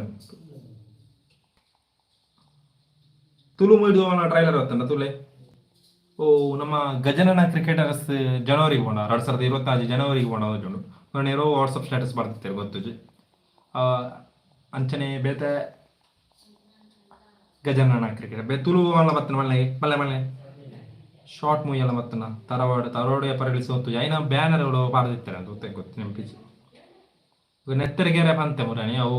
ತುಳು ಮೂವಿ ಟ್ರೈಲರ್ ಹೊತ್ತಂಡ ತುಲೆ ಓ ನಮ್ಮ ಗಜನನ ಕ್ರಿಕೆಟರ್ಸ್ ಜನವರಿಗೆ ಹೋಣ 2024 ಜನವರಿಗೆ ಹೋಣ ಜೊಂಡು ನಾನೇರೋ ವಾಟ್ಸಪ್ ಸ್ಟೇಟಸ್ ಬರ್ತಿರ್ತಾರೆ ಗೊತ್ತು ಅಂಚನೆ ಬೇತೆ ಗಜನನ ಕ್ರಿಕೆಟ್ ಬೇ ತುಳು ಎಲ್ಲ ಬರ್ತನ ಮಲ್ಲೆ ಶಾರ್ಟ್ ಮೂವಿ ಎಲ್ಲ ಬರ್ತನ ತರವಾಡು ಎಪರಳಿಸಿ ಹೊತ್ತು ಐನ ಬ್ಯಾನರ್ಗಳು ಬಾರ್ದಿರ್ತಾರೆ ಅಂತ ಗೊತ್ತು ನೆನಪಿಸಿ ನೆತ್ತರಿಗೆರೆ ಬಂತೆ ಮುರಾಣಿ ಅವು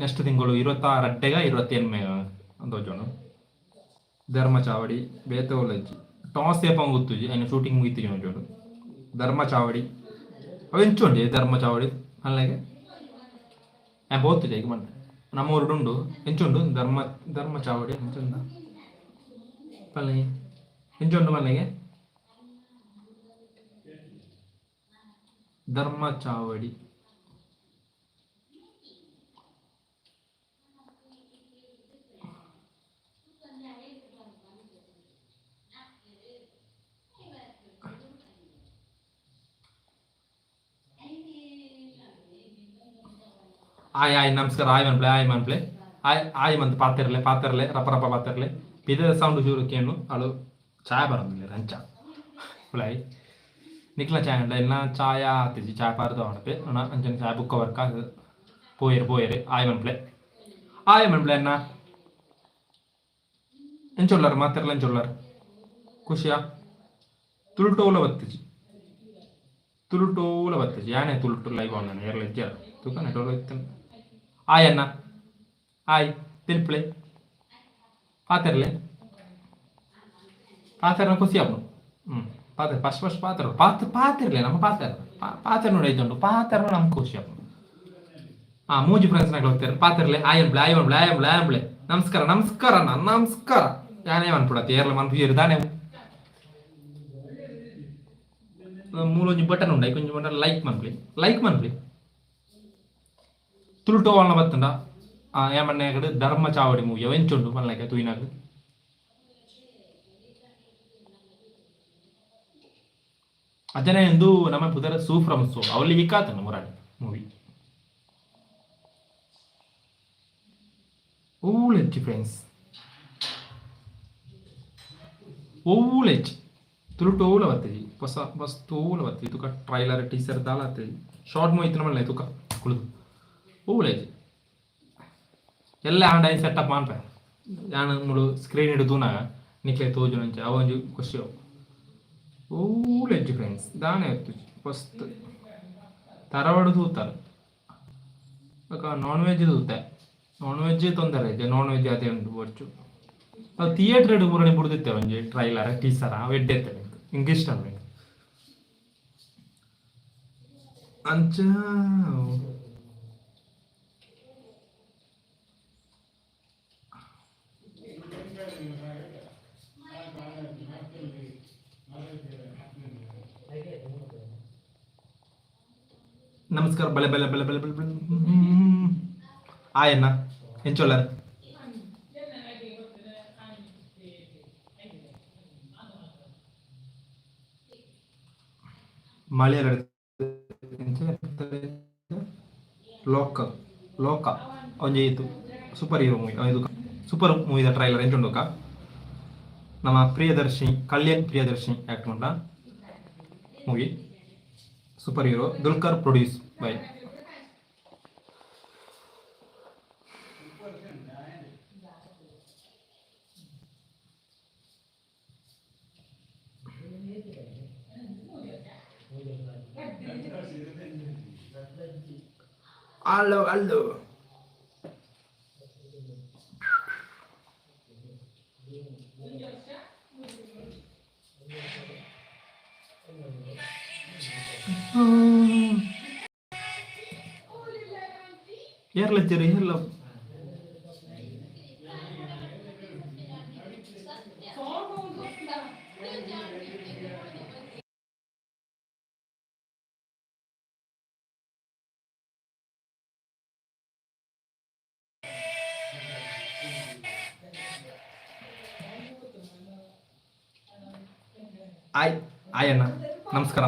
ನೆಕ್ಸ್ಟ್ ತಿಂಗಳು 26 28 ಅಂತ ಜೋನು ಧರ್ಮ ಚಾವಡಿ ಬೇತೆ ಒಲ್ಲಜ್ಜಿ ಟಾಸ್ ಏಪಂಗ್ ಗೊತ್ತುಜಿ ಐನ ಶೂಟಿಂಗ್ ಮುಗಿತು ಜೋನು ಧರ್ಮ ಚಾವಡಿ ಅವು ಎಂಚುಂಡಿ ಧರ್ಮ ಚಾವಡಿ ಅಲ್ಲಿಗೆ ಬೋತು ಈಗ ಮಂಟ ನಮ್ಮೂರುಡುಂಡು ಎಂಚುಂಡು ಧರ್ಮ ಚಾವಡಿ ಎಂಚುಂಡ ಪಲ್ಲೆಗೆ ಎಂಚುಂಡು ಮಲ್ಲಿಗೆ ಧರ್ಮ ಚಾವಡಿ ಆಯ್ ನಮಸ್ಕಾರ ಆಯ್ ಮನ್ಪ್ಲೆ ಆಯ್ ಮಂತ್ ಪಾತಿರ್ಲೆ ರಪ ರಪ ಪಾತಿರ್ಲೆ ಪಿದ ಸೌಂಡ್ ಚೂರು ಕೇನು ಅಳು ಚಾಯ ಬರೋದಿಲ್ಲ ರಂಚ ಹುಳಾಯಿ ನಿಕ್ಲ ಚಾಯ್ ಉಂಡ ಇಲ್ಲ ಚಾಯ ಆತಿಜಿ ಚಾಯ್ ಪಾರ್ದು ಅವಣಪೆ ಅಂಚನೆ ಚಾಯ್ ಬುಕ್ಕ ವರ್ಕ ಪೋಯರು ಆಯ್ ಮನ್ಪ್ಲೆ ಅನ್ನ ಎಂಚೊಲ್ಲರು ಮಾತಿರ್ಲ ಎಂಚೊಲ್ಲರು ಖುಷಿಯಾ ತುಳುಟೋಲ ಬತ್ತಿಜಿ ಯಾನೇ ತುಳುಟು ಲೈವ್ ಅವನ ಏರ್ಲ ಇಜ್ಜಾರ ತುಕ ನೆಟೋಲ ಇತ್ತನ ಆಯನ್ನ ಆಯ್ ತಿನ್ಪ್ಲೆ ಪಾತಿರ್ಲೆ ಪಾತ್ರ ಖುಷಿ ಅವನು ಪಾತ್ರ ಫಸ್ಟ್ ಪಾತಿರ್ಲೆ ನಮ್ಮ ಪಾತ್ರ ನೋಡಿ ಐತುಂಡು ಪಾತ್ರ ನಮ್ಗೆ ಖುಷಿ ಅವನು ಮೂಜಿ ಫ್ರೆಂಡ್ಸ್ ನಾಗ ಹೋಗ್ತಾರೆ ಪಾತಿರ್ಲೆ ಆಯಂಬ್ಲೆ ನಮಸ್ಕಾರ ಯಾನೇ ಅನ್ಬಿಡತ್ತೆ ಏರ್ಲ ಮನ್ಪು ದಾನೆ ಮೂಲೊಂಜಿ ಬಟನ್ ಉಂಡ ಕೊಂಚ ಬಟನ್ ಲೈಕ್ ಮನ್ಪ್ಲಿ ತುಳುಟೋ వాళ్ళ ಬತ್ತಂಡ ಏಮನ್ನೆ ಧರ್ಮ ಚಾವಡಿ ಮೂವಿ ಎಂಚುಂಡು ಮಲ್ಲಕ್ಕೆ ತುಯಿನಾಗ ಅಜನ ಎಂದು ನಮ್ಮ ಪುದರ ಸೂಫ್ರಮ್ಸು ಅವಲ್ಲಿ ಇಕ್ಕಾತನ ಮುರಾಡಿ ಮೂವಿ ಓಲೆಚ್ಚಿ ಫ್ರೆಂಡ್ಸ್ ಓಲೆಚ್ಚಿ ತುಳುಟೋಲ ಬರ್ತದೆ ಬಸ್ ತೋಲ ಬರ್ತದೆ ತುಕ ಟ್ರೈಲರ್ ಟೀಸರ್ ದಾಲ ಆಗ್ತದೆ ಶಾರ್ಟ್ ಮೂವಿ ಇತ್ತು ನಮ್ಮಲ್ಲ ತುಕ ಕುಳಿದು ಓಲೇಜ್ ಎಲ್ಲ ಆಂಡ ಸೆಟಪ್ ಮಾಡ್ಪ ನಾನು ಮೂಳು ಸ್ಕ್ರೀನ್ ಹಿಡಿದುನಾಗ ನಿಕ್ಲೆ ತೋಜು ನಂಚೆ ಅವೊಂಜು ಖುಷಿ ಓಲೆಜ್ ಫ್ರೆಂಡ್ಸ್ ದಾನೆ ಇತ್ತು ಫಸ್ಟ್ ತರವಾಡು ತೂತಾರೆ ನಾನ್ ವೆಜ್ ತೂತೆ ನಾನ್ ವೆಜ್ ತೊಂದರೆ ಇದೆ ನಾನ್ ವೆಜ್ ಅದೇ ಉಂಟು ಬರ್ಚು ಅದು ಥಿಯೇಟರ್ ಮೂರನೇ ಬಿಡ್ದಿತ್ತೇವೆ ಒಂಜಿ ಟ್ರೈಲರ್ ಟೀಸರ ಎಡ್ಡೆತ್ತೇವೆ ಹಿಂಗೆ ಇಷ್ಟ ಅನ್ಬೇಕು ಅಂಚ ನಮಸ್ಕಾರ ಬಲೆ ಆಯನ್ನ ಎಂಚೊಲ್ಲರ್ ಮಳೆಯರ ಲೋಕ ಒಂಜಿ ಇತ್ತು ಸೂಪರ್ ಹೀರೋ ಮೂವಿ ಇದು ಸೂಪರ್ ಮೂವಿದ ಟ್ರೈಲರ್ ಎಂಚುಂಡುಕ ನಮ್ಮ ಕಲ್ಯಾಣ್ ಪ್ರಿಯದರ್ಶಿನಿ ಆಕ್ಟ್ ಮಾಡ movie super hero Dulquer produce by Halo, halo. Yerle ceri yerle. Ay ಅಣ್ಣ ನಮಸ್ಕಾರ.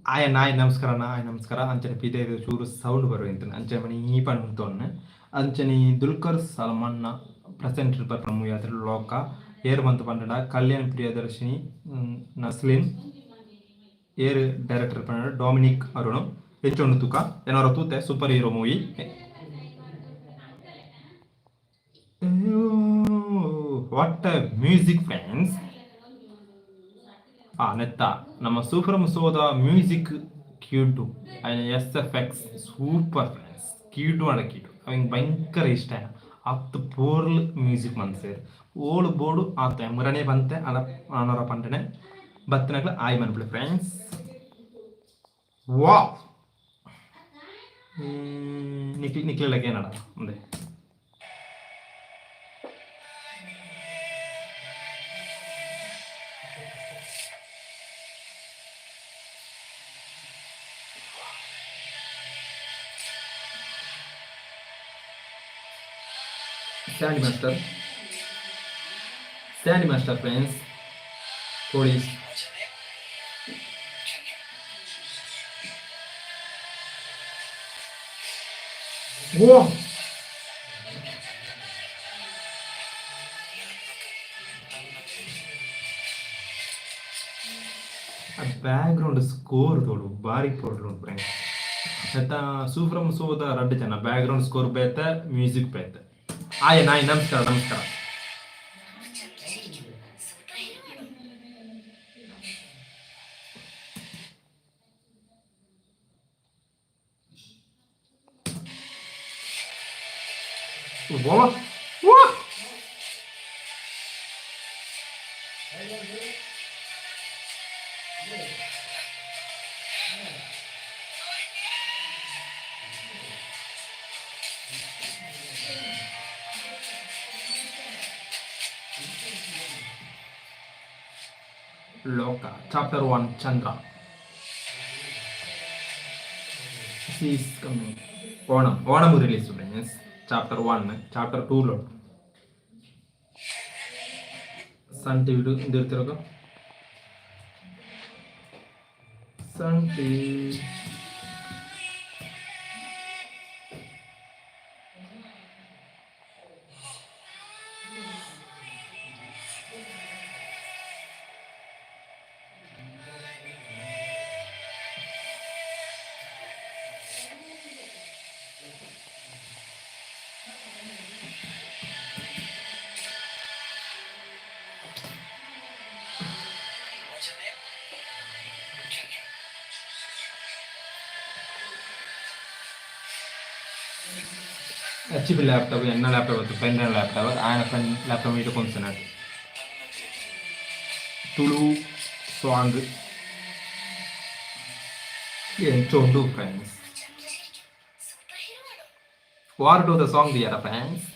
Ay ನಮಸ್ಕಾರ ಅಂಚನೆ ಪಿದೆದು ಚೂರು ಸೌಂಡ್ ಬರುವಂತನ ಅಂಚೆ ಮನಿ ಈ ಪಣ್ತೊನ್ನೆ ಅಂಚನೆ ದುಲ್ಕರ್ ಸಲ್ಮಾನ್ನ ಪ್ರೆಸೆಂಟ್ ಬರ್ಪಣ ಮೂವಿ ಅದ್ರ ಲೋಕ ಏರ್ ಮಂತ್ ಪಂಡಡ ಕಲ್ಯಾಣ್ ಪ್ರಿಯದರ್ಶಿನಿ ನಸ್ಲಿನ್ ಏರ್ ಡೈರೆಕ್ಟರ್ ಪಂಡ ಡೊಮಿನಿಕ್ ಅರುಣ್ ಹೆಚ್ಚೊಂದು ತುಕ ಏನಾರ ತೂತೆ super hero movie what music friends ನೆತ್ತ ನಮ್ಮ ಸೂಪರ್ ಮುಸೋದ ಮ್ಯೂಸಿಕ್ ಕ್ಯೂಟು അതിന് SFX ಸೂಪರ್ ಫ್ರೆಂಡ್ಸ್ ಕ್ಯೂಟು ಆಡ ಕ್ಯೂಟು ಅವಂಗೆ ಭಯಂಕರ ಇಷ್ಟ ಅತ್ತು ಪೋರ್ಲ್ ಮ್ಯೂಸಿಕ್ ಮನ್ಸೇರು ಓಳು ಬೋಡು ಆತ ಮುರನೇ ಬಂತೆ ಅಲ್ಲ ಆನೋರ ಪಂಟನೆ ಬತ್ತನಗ್ಲ ಆಯ್ ಮನ್ಬಿಡಿ ಫ್ರೆಂಡ್ಸ್ ವಾ ನಿಕ್ಲಿಕ್ಕೆ ಏನಡ ಮುಂದೆ Sandy Master friends, police. Whoa! A background score thodu bari podu friends. Eta sufram soda radde chana background score beta music beta. Ay namaskara. What? Loka, chapter 1, Chandra. She is coming. Onam release friends. Chapter 1, chapter 2 lo. Sun TV ಇಂದಿರ್ತಿರೋದು Sun TV HP laptop ಎನ್ನ laptop ಅದು friend laptop ఆయన friend laptop ಇಟ್ಟು ಕೊಂಚನಾడు Tulu song ಎಂಚೊಂಡು friends war two ದ song ದಿಯಾರ friends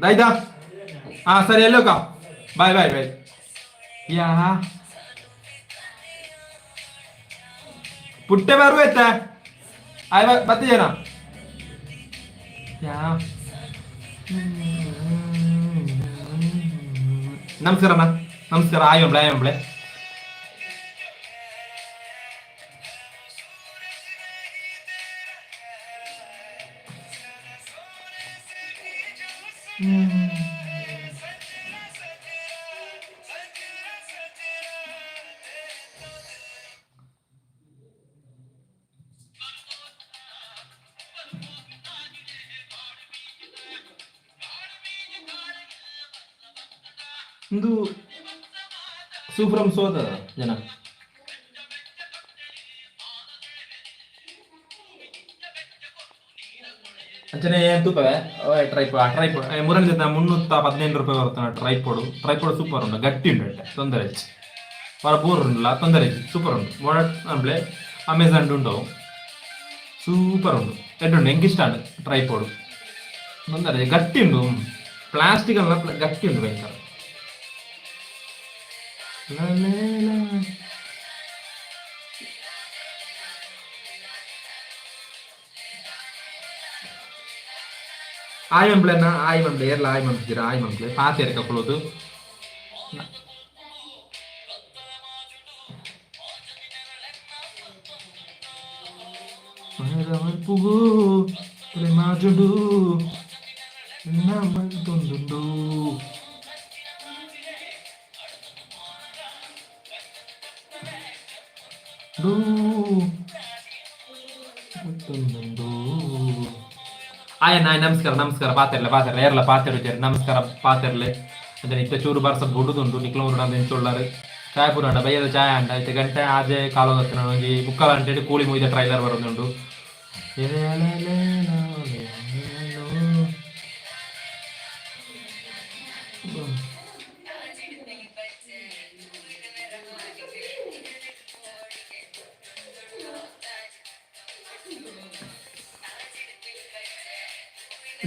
ದಾಯ್ತಾ ಹಾ ಸರಿ ಎಲ್ಲೋಕ ಬಾಯ್ ಬಾಯ್ ಬಾಯ್ ಯಾ ಪುಟ್ಟೆ ಬರುವತ್ತ ಆಯ್ ಬತ್ತಿದೇನಾ ಯಾ ನಮಸ್ಕಾರ ಅಣ್ಣ ನಮಸ್ಕಾರ ಆಯಂಬ್ಳೆ ಒಂದು ಸೂಫ್ರಮ್ ಸೋದ ಜನ ಅಂಚನೆ ಏನು ತೂಪವೆ ಟ್ರೈಪೋಡ್ ಮುರಂಜ 315 ರೂಪಾಯಿ ಬರ್ತದೆ ಟ್ರೈಪೋಡ್ ಸೂಪರ್ ಉಂಟು ಗಟ್ಟಿ ಉಂಟು ತೊಂದರೆ ಹೊರ ಬೋರ್ ಉಂಟಲ್ಲ ತೊಂದರೆ ಸೂಪರ್ ಉಂಟು ಮೊಡಟ್ ಅಂಬ್ಲೆ ಅಮೆಝಾನ್ ಉಂಟು ಸೂಪರ್ ಉಂಟು ಎಡ್ಡುಂಟು ಹೆಂಗೆ ಇಷ್ಟ ಉಂಟು ಟ್ರೈಪೋಡು ತೊಂದರೆ ಗಟ್ಟಿ ಉಂಟು ಪ್ಲಾಸ್ಟಿಕ್ ಅಲ್ಲ ಗಟ್ಟಿ ಉಂಟು ಭಯಂಕರ ಆಯಂಬ್ಲೆನ ಆಯಂಬ್ಲೆ ಎಲ್ಲ ಆಯಂಬ್ತೀರಾ ಆಯಂಬ್ಲೆ ಪಾತೆ ಕಕೊಳ್ಳೋದು ಪುಗು ಮಾಜುಡು ನಮ್ಮದೊಂದುಂಡು ಆಯಣ್ಣ ನಮಸ್ಕಾರ ಪಾತಿರ್ಲೆ ಏರ್ಲ ಪಾತಿರ್ಜಾರಿ ನಮಸ್ಕಾರ ಪಾತಿರ್ಲೆ ಅಂದ್ರೆ ಇತ್ತ ಚೂರು ಬರ್ಸ ಬುಡುದುಂಡು ನಿಕ್ಲೂರು ಎಂಚೊಳ್ಳಾರು ಚಾಯ್ ಪೂರ ಅಂಡ ಬೈಯದ ಚಾಯ್ ಅಂಡ ಇತ್ತ ಗಂಟೆ ಆಜೆ ಕಾಲು ಹತ್ತಿನ ಮುಕ್ಕಾಲ ಗಂಟೆ ಕೂಳಿ ಮುಯ್ದ ಟ್ರೈಲರ್ ಬರೋದುಂಡು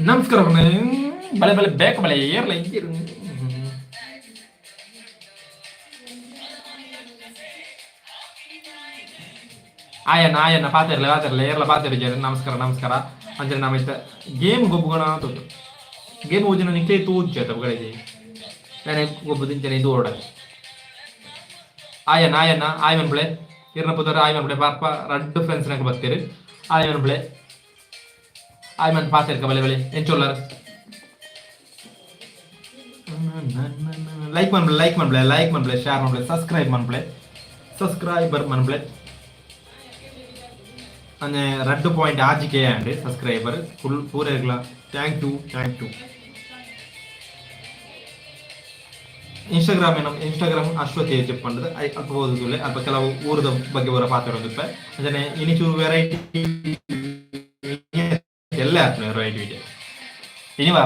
ನಮಸ್ಕಾರ ಬಳೆ ಬೇಕು ಬಳೆ ಏರ್ಲ ಹಿಂಗಿರು ಆಯಣ್ಣ ಪಾತಿರ್ಲೆ ಏರ್ಲ ಪಾತಿರ್ಜಾರಿ ನಮಸ್ಕಾರ ಅಂದ್ರೆ ನಮ್ಮ ಇತ್ತ ಗೇಮ್ ಗೊಬ್ಬುಗಣ ಅಂತ ಗೇಮ್ ಓದಿನ ನಿಕ್ಲೇ ತೂಜ ತಗೊಳ್ಳಿದೆ ನಾನು ಗೊಬ್ಬು ತಿಂತೇನೆ ಇದು ಓಡ ಆಯಣ್ಣ ಬಿಳೆ ಇರ್ನಪ್ಪದವ್ರು ಆಯಮ್ಮನ್ ಬಿಳೆ ಪಾಪ ರಡ್ಡು ಫ್ರೆಂಡ್ಸ್ನಾಗ ಬರ್ತೀರಿ ಆಯಮ್ಮನ್ ಬಿಳೆ ಆಯಮ್ಮನ್ ಪಾತಿರ್ಕ ಬಳೆ ಎಂಚೊಲ್ಲಾರ ಲೈಕ್ ಮನ್ಬಿಳೆ ಶೇರ್ ಮನ್ಬಿಳೆ ಸಬ್ಸ್ಕ್ರೈಬರ್ ಮನ್ಬಿಳೆ ಅಂದ್ರೆ 2 ಆಜಿಕೆ ಅಂడి ಸಬ್ಸ್ಕ್ರೈಬರ್ ಫುಲ್ ಪೂರ ಇರಲ್ಲ ಥ್ಯಾಂಕ್ ಯು ಇನ್ಸ್ಟಾಗ್ರಾಮ್ AshwathAGF ಪಂಡದ ಅಲ್ಪ ಓದುದಿಲ್ಲ ಅಲ್ಪ ಕೆಲವು ಊರದ ಬಗ್ಗೆ ಅವರ ಪಾತ್ರ ಒಂದಿಪ್ಪ ಅಂದ್ರೆ ಇನಿಚೂರು ವೆರೈಟಿ ಎಲ್ಲ ಆಗ್ತದೆ ವೆರೈಟಿ ವಿಡಿಯೋ ಇನಿವಾ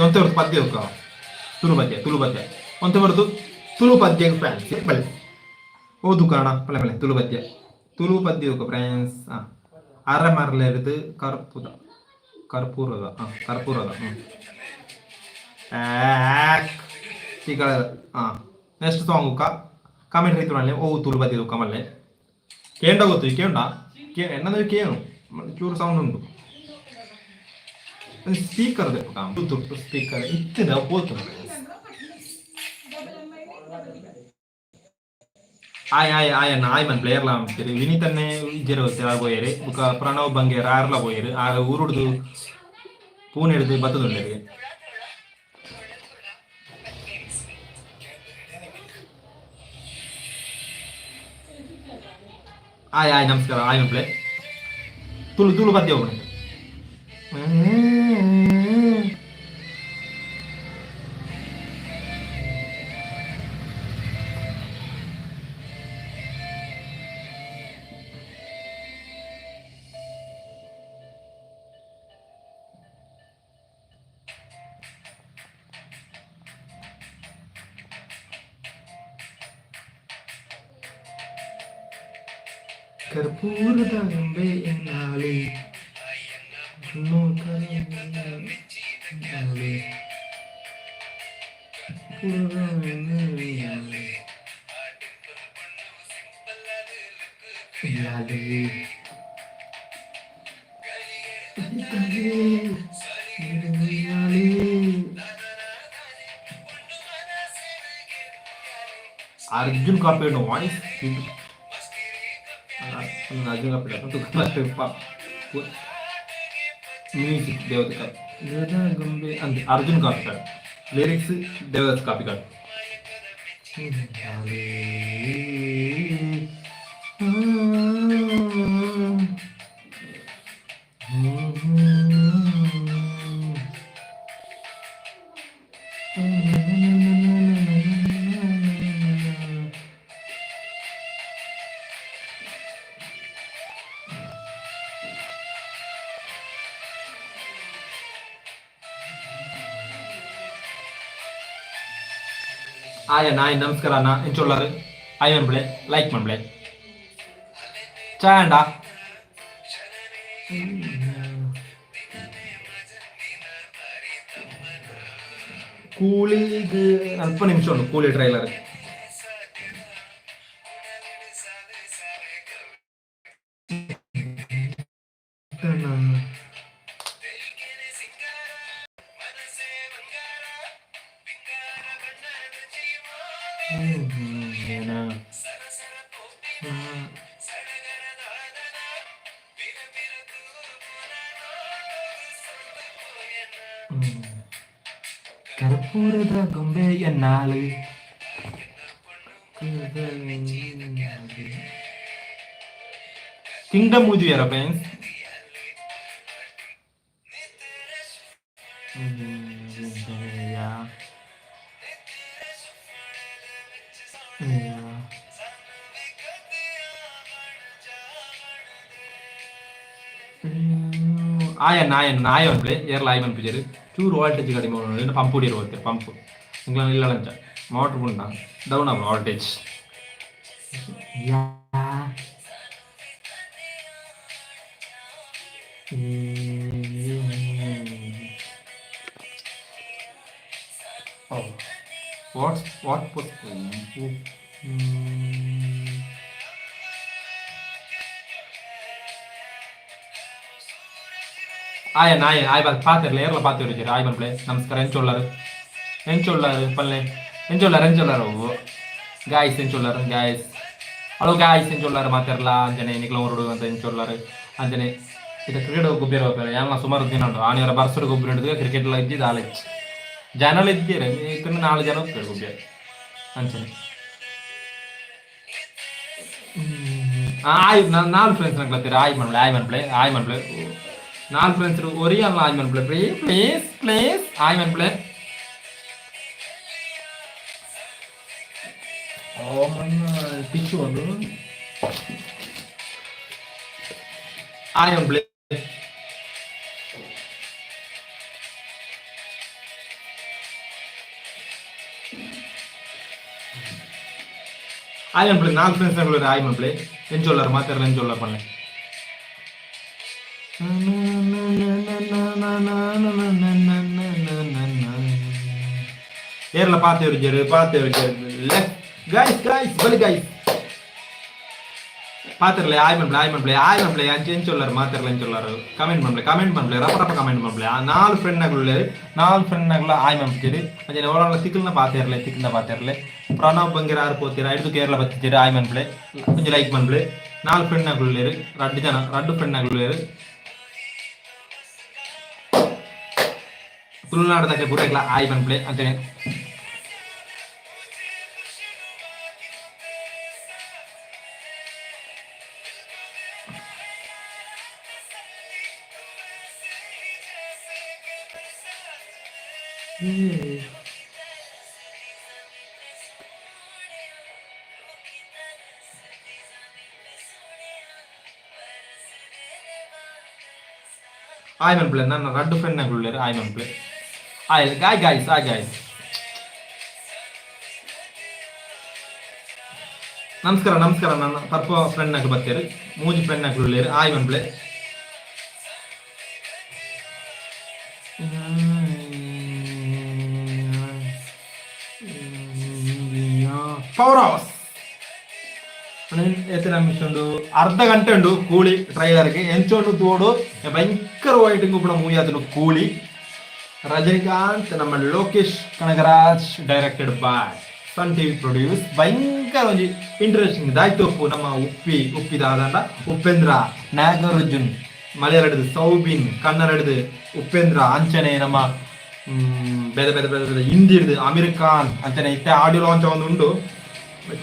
ಒಂತವರ್ದು ಪದ್ಯ ತುಳು ಪದ್ಯ ಒಂತವರ್ದು ತುಳು ಪದ್ಯ ಫ್ರೆಂಡ್ಸ್ ಬಲೆ ಓದು ಕಾಣ ಬಲೆ ತುಳು ಪದ್ಯ ಫ್ರೆಂಡ್ಸ್ ಅರ ಮರಲೇರಿದು ಕರ್ಪೂರದ ಈಗ ನೆಕ್ಸ್ಟ್ ಸಾಂಗ್ ಕಾಮೆಂಟ್ ರೈತು ಮಾಡಲಿ ಓ ತುಳು ಪದ್ಯ ಕಮಲ್ಲೆ ಕೇಂಡ ಗೊತ್ತು ಕೇಂಡ ಎನ್ನದು ಕೇನು ಚೂರು ಸೌಂಡ್ ಉಂಟು ಸ್ಪೀಕರ್ ಬ್ಲೂಟೂತ್ ಸ್ಪೀಕರ್ ಇತ್ತಿನ ಹೋಗ್ತದೆ ఆయన ప్లేయర్లా అనిపించారు వినీత్ అనే ఇద్దరు వచ్చారు పోయారు ఒక ప్రణవ్ బంగేర్ ఆర్లా పోయారు ఆ ఊరుడు పూణె எடுத்து பத்து ఉండేది ನಮಸ್ಕಾರ ಆಯ್ ಪ್ಲೇ ತುಳು ತುಳು ಪದ್ಯ ಹೋಗೋಣ కర్పూరద గంబే ఎన్నాలి అర్జున్ కాపీ వాయిస్ नाजूक आपल्याला तुका म्युझिक देवत गंभीर अर्जुन कापी काढ लिरिक्स देवच कापी काढ ನಾಯಿ ನಮಸ್ಕಾರ ಅಣ್ಣ ಎಂಚೊಳ್ಳಾರು ಆಯ್ ಮನ್ಬಿಳೆ ಲೈಕ್ ಮನ್ಬಿಳೆ ಚಾಂಡ ಕೂಲಿಗೆ ಅಲ್ಪ ನಿಮಿಷ ಉಂಟು ಕೂಲಿ ಟ್ರೈಲರ್ ಕರ್ಪೂರದ ಗೊಂಬೆ ಎನ್ನಾಳು ಕಿಂಗ್ಡಮ್ ಮೂದಿಯಾರ ಫ್ರೆಂಡ್ಸ್ ಆಯ ಪ್ಲೇ ಏರ್ಲ ಆಯ್ ಮನ್ಪಿಜರು ಚೂರು ವಾಲ್ಟೇಜ್ ಕಡಿಮೆ ಉಂಟು ಪಂಪ್ ಹೊಡಿಯರು ಹೋಗ್ತಾರೆ ಪಂಪ್ ಇಂಗ್ಲ ಇಲ್ಲಂಚ ಮೋಟ್ರ್ ಉಂಟ ಡೌನ್ ಆಗ ವಾಲ್ಟೇಜ್ what ಆಯ್ ಪಾತಿರ್ಲ ಏರ್ಲ ಪಾತಿರು ಆಯ್ ಮನ್ಪ್ಲೆ ನಮಸ್ಕಾರ ಎಂಚೊಳ್ಳಾರು ಪಲ್ಲೆ ಎಂಚೊಳ್ಳಾರು ಗಾಯ್ಸ್ ಎಂಚೊಳ್ಳಾರು ಗಾಯ್ಸ್ ಹಲೋ ಗಾಯ್ಸ್ ಎಂಚೊಳ್ಳಾರು ಮಾತಿರ್ಲ ಅಂಜನೆ ನಿಕ್ಲ ಹೊರಡು ಅಂತ ಎಂಚೊಳ್ಳಾರು ಅಂಜನೆ ಇದು ಕ್ರಿಕೆಟ್ ಗೊಬ್ಬಿರ ಹೋಗ್ತಾರೆ ಎಲ್ಲ ಸುಮಾರು ದಿನ ಉಂಟು ಆನೆಯವರ ಬರ್ಸರ್ ಗೊಬ್ಬರ ಹಿಡಿದು ಕ್ರಿಕೆಟ್ಲ ಇದ್ದಿದ್ದು ಆಲಚ್ಚಿ ಜನలు ಇದ್ದೀರ ఇక్కడ 4 ಜನ ಹೋಗ್ತಾರೆ ಗೊಬ್ಬರ ಅಂಚನೆ ಆಯ್ 4 ಫ್ರೆಂಡ್ಸ್ ನಗ್ಲತ್ತೀರ ಆಯ್ ಮನ್ಪ್ಲೆ 4 ಫ್ರೆಂಡ್ಸ್ ಒರಿ ಅಲ್ಲ ಆಯ್ ಮನ್ಪ್ಲೆ ಪ್ಲೀಸ್ ಆಯ್ ಮನ್ಪ್ಲೆ ಓ ಮನ್ನ ಪಿಚ್ಚು ಒಂದು ಆಯ್ ಮನ್ಪ್ಲೆ ಆಯ್ ಮನ್ಪ್ಲೆ 4 ಫ್ರೆಂಡ್ಸ್ ನಗ್ಲತ್ತೀರ ಆಯ್ ಮನ್ಪ್ಲೆ ಎಂಚೊಳ್ಳಾರು ಮಾತಾಡಲ್ಲ ಎಂಚೊಳ್ಳಾರು ಪಲ್ಲೆ ಏರ್ಲ ಪಾತೆಯವರು ಲೆಫ್ಟ್ ಗೈಸ್ ಬಲಿ ಗೈಸ್ பாத்துறல ஆய் மண்பளே அஞ்சு சொல்லாரு மாத்திரலன்னு சொல்லாரு கமெண்ட் பண்ணல ரப்ப கமெண்ட் பண்ணல நாலு ಫ್ರೆಂಡ್ಗಳು ಆಯ್ ಮಂಪ್ತೀರಿ ಅಂಜನೆ ಓಡಾಳ ತಿಕ್ಕಲ್ನ ಪಾತಿರಲೆ ಪ್ರಣವ್ ಬಂಗಿರಾರು ಪೋತೀರಾ ಹಿಡಿದು ಕೇರಳ ಬತ್ತಿದ್ದೀರಿ ಆಯ್ ಮನ್ಪ್ಲೆ கொஞ்சம் ಲೈಕ್ ಮನ್ಪ್ಲೆ ನಾಲ್ಕು ಫ್ರೆಂಡ್ಗಳು ರಡ್ಡು ಫ್ರೆಂಡ್ಗಳು ತುಳುನಾಡದಾಗ ಪೂರೈಕ್ಲ ಆಯ್ ಮನ್ಪ್ಲೆ ಅಂಜನೆ ಆಯ್ ಮನ್ಪ್ಲೆ ನನ್ನ ರಡ್ಡು ಫ್ರೆಂಡ್ಗಳು ಆಯ್ ಮನ್ಪ್ಲೆ ಆಯ್ ಗಾಯ್ಸ್ ನಮಸ್ಕಾರ ನನ್ನ ಪರ್ಪ ಫ್ರೆಂಡ್ ಬರ್ತೀರಿ ಮೂಜಿ ಫ್ರೆಂಡ್ ಆಯ್ ಮನ್ಪ್ಲೆ ಪವರ್ ಹೌಸ್ ಎತ್ತಿನಮಿಸ್ಟುಂಡು ಅರ್ಧ ಗಂಟೆ ಉಂಡು ಕೂಲಿ ಟ್ರೈಲರ್ಗೆ ಎಂಚೋಂಡು ತೋಡು ಭಯಂಕರವಾയിട്ട് ಕೂಡ ಮೂವಿ ಅದನ್ನು ಕೂಲಿ ರಜನಿಕಾಂತ್ ನಮ್ಮ ಲೋಕೇಶ್ ಕನಗರಾಜ್ ಡೈರೆಕ್ಟೆಡ್ ಬಾಯ್ ಸನ್ ಟಿವಿ ಪ್ರೊಡ್ಯೂಸ್ ಭಯಂಕರ ಒಂದು ಇಂಟ್ರೆಸ್ಟಿಂಗ್ ದಾಯ್ತು ನಮ್ಮ ಉಪ್ಪಿದಾದಂಡ ಉಪೇಂದ್ರ ನಾಗಾರ್ಜುನ್ ಮಲಯಾಳದ ಸೌಬಿನ್ ಕನ್ನಡದ ಉಪೇಂದ್ರ ಅಂಚನೆ ನಮ್ಮ ಬೇರೆ ಹಿಂದಿ ಹಿಡಿದು ಅಮೀರ್ ಖಾನ್ ಅಂಚನೆ ಇತ್ತೆ ಆಡಿಯೋ ಲಾಂಚ್ ಒಂದು ಉಂಡು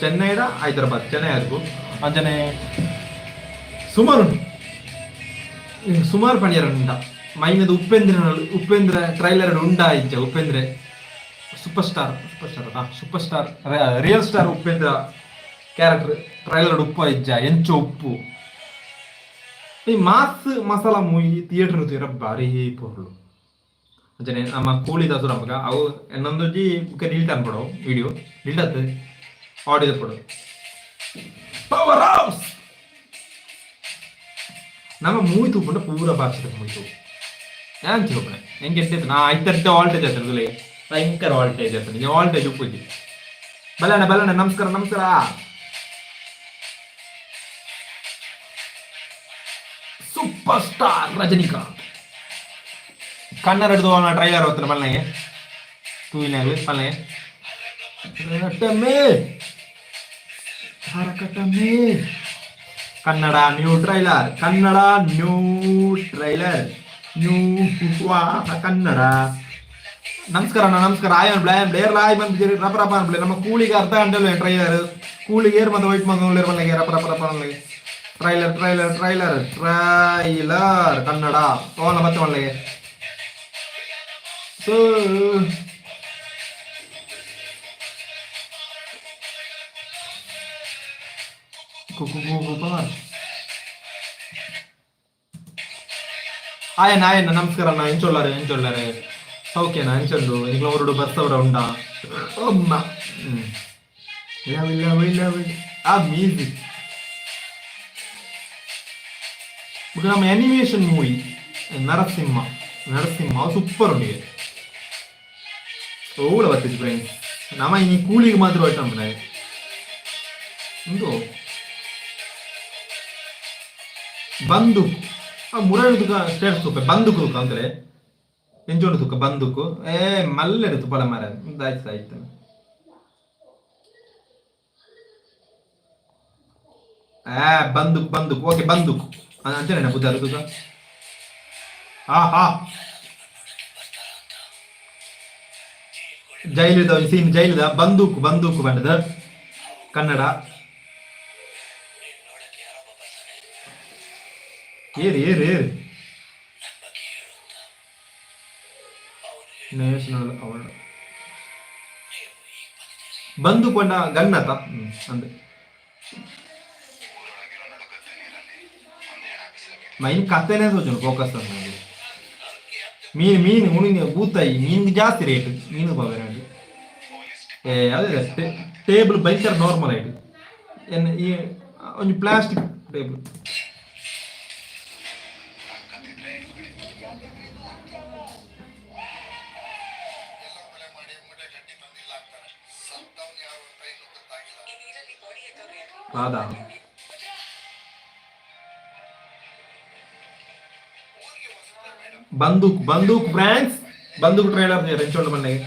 ಚೆನ್ನೈಡ ಹೈದರಾಬಾದ್ ಚೆನ್ನೈ ಅದು ಅಂಚನೆ ಸುಮಾರು ಪಣಿಯರ ಉಂಡ ಮೈನದ ಉಪೇಂದ್ರ ಟ್ರೈಲರ್ ಉಂಡ ಇಜ್ಜ Upendra super star real star Upendra character trailer ಉಪ್ಪು ಇಜ್ಜ ಎಂಚು ಉಪ್ಪು ಈ ಮಾಸ್ ಮಸಾಲಾ ಮೂವಿ ಥಿಯೇಟರ್ ತೀರ ಬಾರಿ ಪೊರ್ಲು ಅಂಚನೆ ನಮ್ಮ ಕೂಳಿದಾಸು ನಮಗ ಅವು ಇನ್ನೊಂದು ಡಿಲ್ಟ್ ಅನ್ಕೊಡವು ವಿಡಿಯೋ ಡಿಲ್ಟ್ ಆಡಿಯೋ ಕೊಡು ಪವರ್ ಹೌಸ್ ನಮ್ಮ ಮೂವಿ ತೂಪಂಡ ಪೂರ ಭಾಷೆ ಮೂವಿ ತೂಪು ഞാൻ ചോപ്പണേ എനിക്ക് എത്തി ഇത്തരത്തെ വോൾട്ടേജ് എത്തല്ലേ ഭയങ്കര വോൾട്ടേജ് എത്തണം ഞാൻ വോൾട്ടേജ് ഉപ്പിച്ച് ബലണ ನಮಸ್ಕಾರ ಸೂಪರ್ ಸ್ಟಾರ್ ರಜನಿಕಾಂತ್ ಕನ್ನಡ ಹಿಡಿದು ಟ್ರೈಲರ್ ಹೋಗ್ತಾರೆ ಬಲ್ಲನೆಗೆ ಟೂವಿನಾಗಲಿ ಬಲ್ಲನೆ ಕನ್ನಡ ನ್ಯೂ ಟ್ರೈಲರ್ ಕನ್ನಡ ನಮಸ್ಕಾರ ಆಯ್ ಬ್ಲೇರ್ ಆಯ್ ಬಂದಿದ್ದೀರಿ ರಪ ಅನ್ಬಿಡಿ ನಮ್ಮ ಕೂಲಿಗೆ ಅರ್ಧ ಗಂಟೆ ಟ್ರೈಲರ್ ಕೂಲಿಗೆ ಏರ್ ಮತ್ತೆ ವೈಟ್ ಮಂಗ ಬಲ್ಲಿಗೆ ರಪ ಟ್ರೈಲರ್ ಕನ್ನಡ ಓನ ಮತ್ತೆ ಮಲ್ಲಿಗೆ ಸೊ ಆಯನ ನಮಸ್ಕಾರ ಏನ್ ಚೊಲ್ಲಾರೆ ಸೌಖ್ಯನಾ ಎಂಚಂದು ಈಗ ಅವರೋಡು ಬರ್ತವರ ಉಂಟಾ ಅಮ್ಮ ಆ ಮ್ಯೂಸಿಕ್ ನಮ್ಮ ಅನಿಮೇಷನ್ ಮೂವಿ ನರಸಿಂಹ ಸೂಪರ್ ಉಂಟು ಓಳ ಬರ್ತಿದ್ವಿ ಫ್ರೆಂಡ್ಸ್ ನಮ್ಮ ಈ ಕೂಲಿಗೆ ಮಾತ್ರ ಹೊರಟ ಉಂಟು ಬಂದೂಕು ಮುರಳಿದ ಸ್ಟೇಟ್ಸ್ ತೂಕ ಬಂದೂಕು ತೂಕ ಅಂದ್ರೆ ಎಂಜೋಡು ತೂಕ ಬಂದೂಕು ಮಲ್ಲೆಡು ತುಪ್ಪಳ ಮರ ಆಯ್ತು ಬಂದೂಕು ಓಕೆ ಬಂದೂಕು ಅಂತೇನೆ ಬುದ್ಧ ತೂಕ ಜೈಲಿದ ಸೀನ್ ಜೈಲಿದ ಬಂದೂಕು ಬಂದದ ಕನ್ನಡ ಏರಿ ನೇಷನಲ್ ಅವಾರ್ಡ್ ಬಂದುಕೊಂಡ ಗನ್ನತ ಅಂದ್ರೆ ಮೈನ್ ಕತೆನೇ ಸೋಚನು ಫೋಕಸ್ ಮೀನು ಉಣಿಗೆ ಬೂತಾಯಿ ಮೀನಿಗೆ ಜಾಸ್ತಿ ರೇಟ್ ಮೀನು ಬಾವೇನಾಡಿ ಅದೇ ಟೇಬಲ್ ಭಯಂಕರ ನಾರ್ಮಲ್ ಆಯ್ತು ಈ ಒಂದು ಪ್ಲಾಸ್ಟಿಕ್ ಟೇಬಲ್ ಬಂದೂಕ್ ಫ್ರಾನ್ಸ್ ಬಂದೂಕ್ ಟ್ರೈಲರ್ ಎಂಚೋಂಡು ಮನೆಗೆ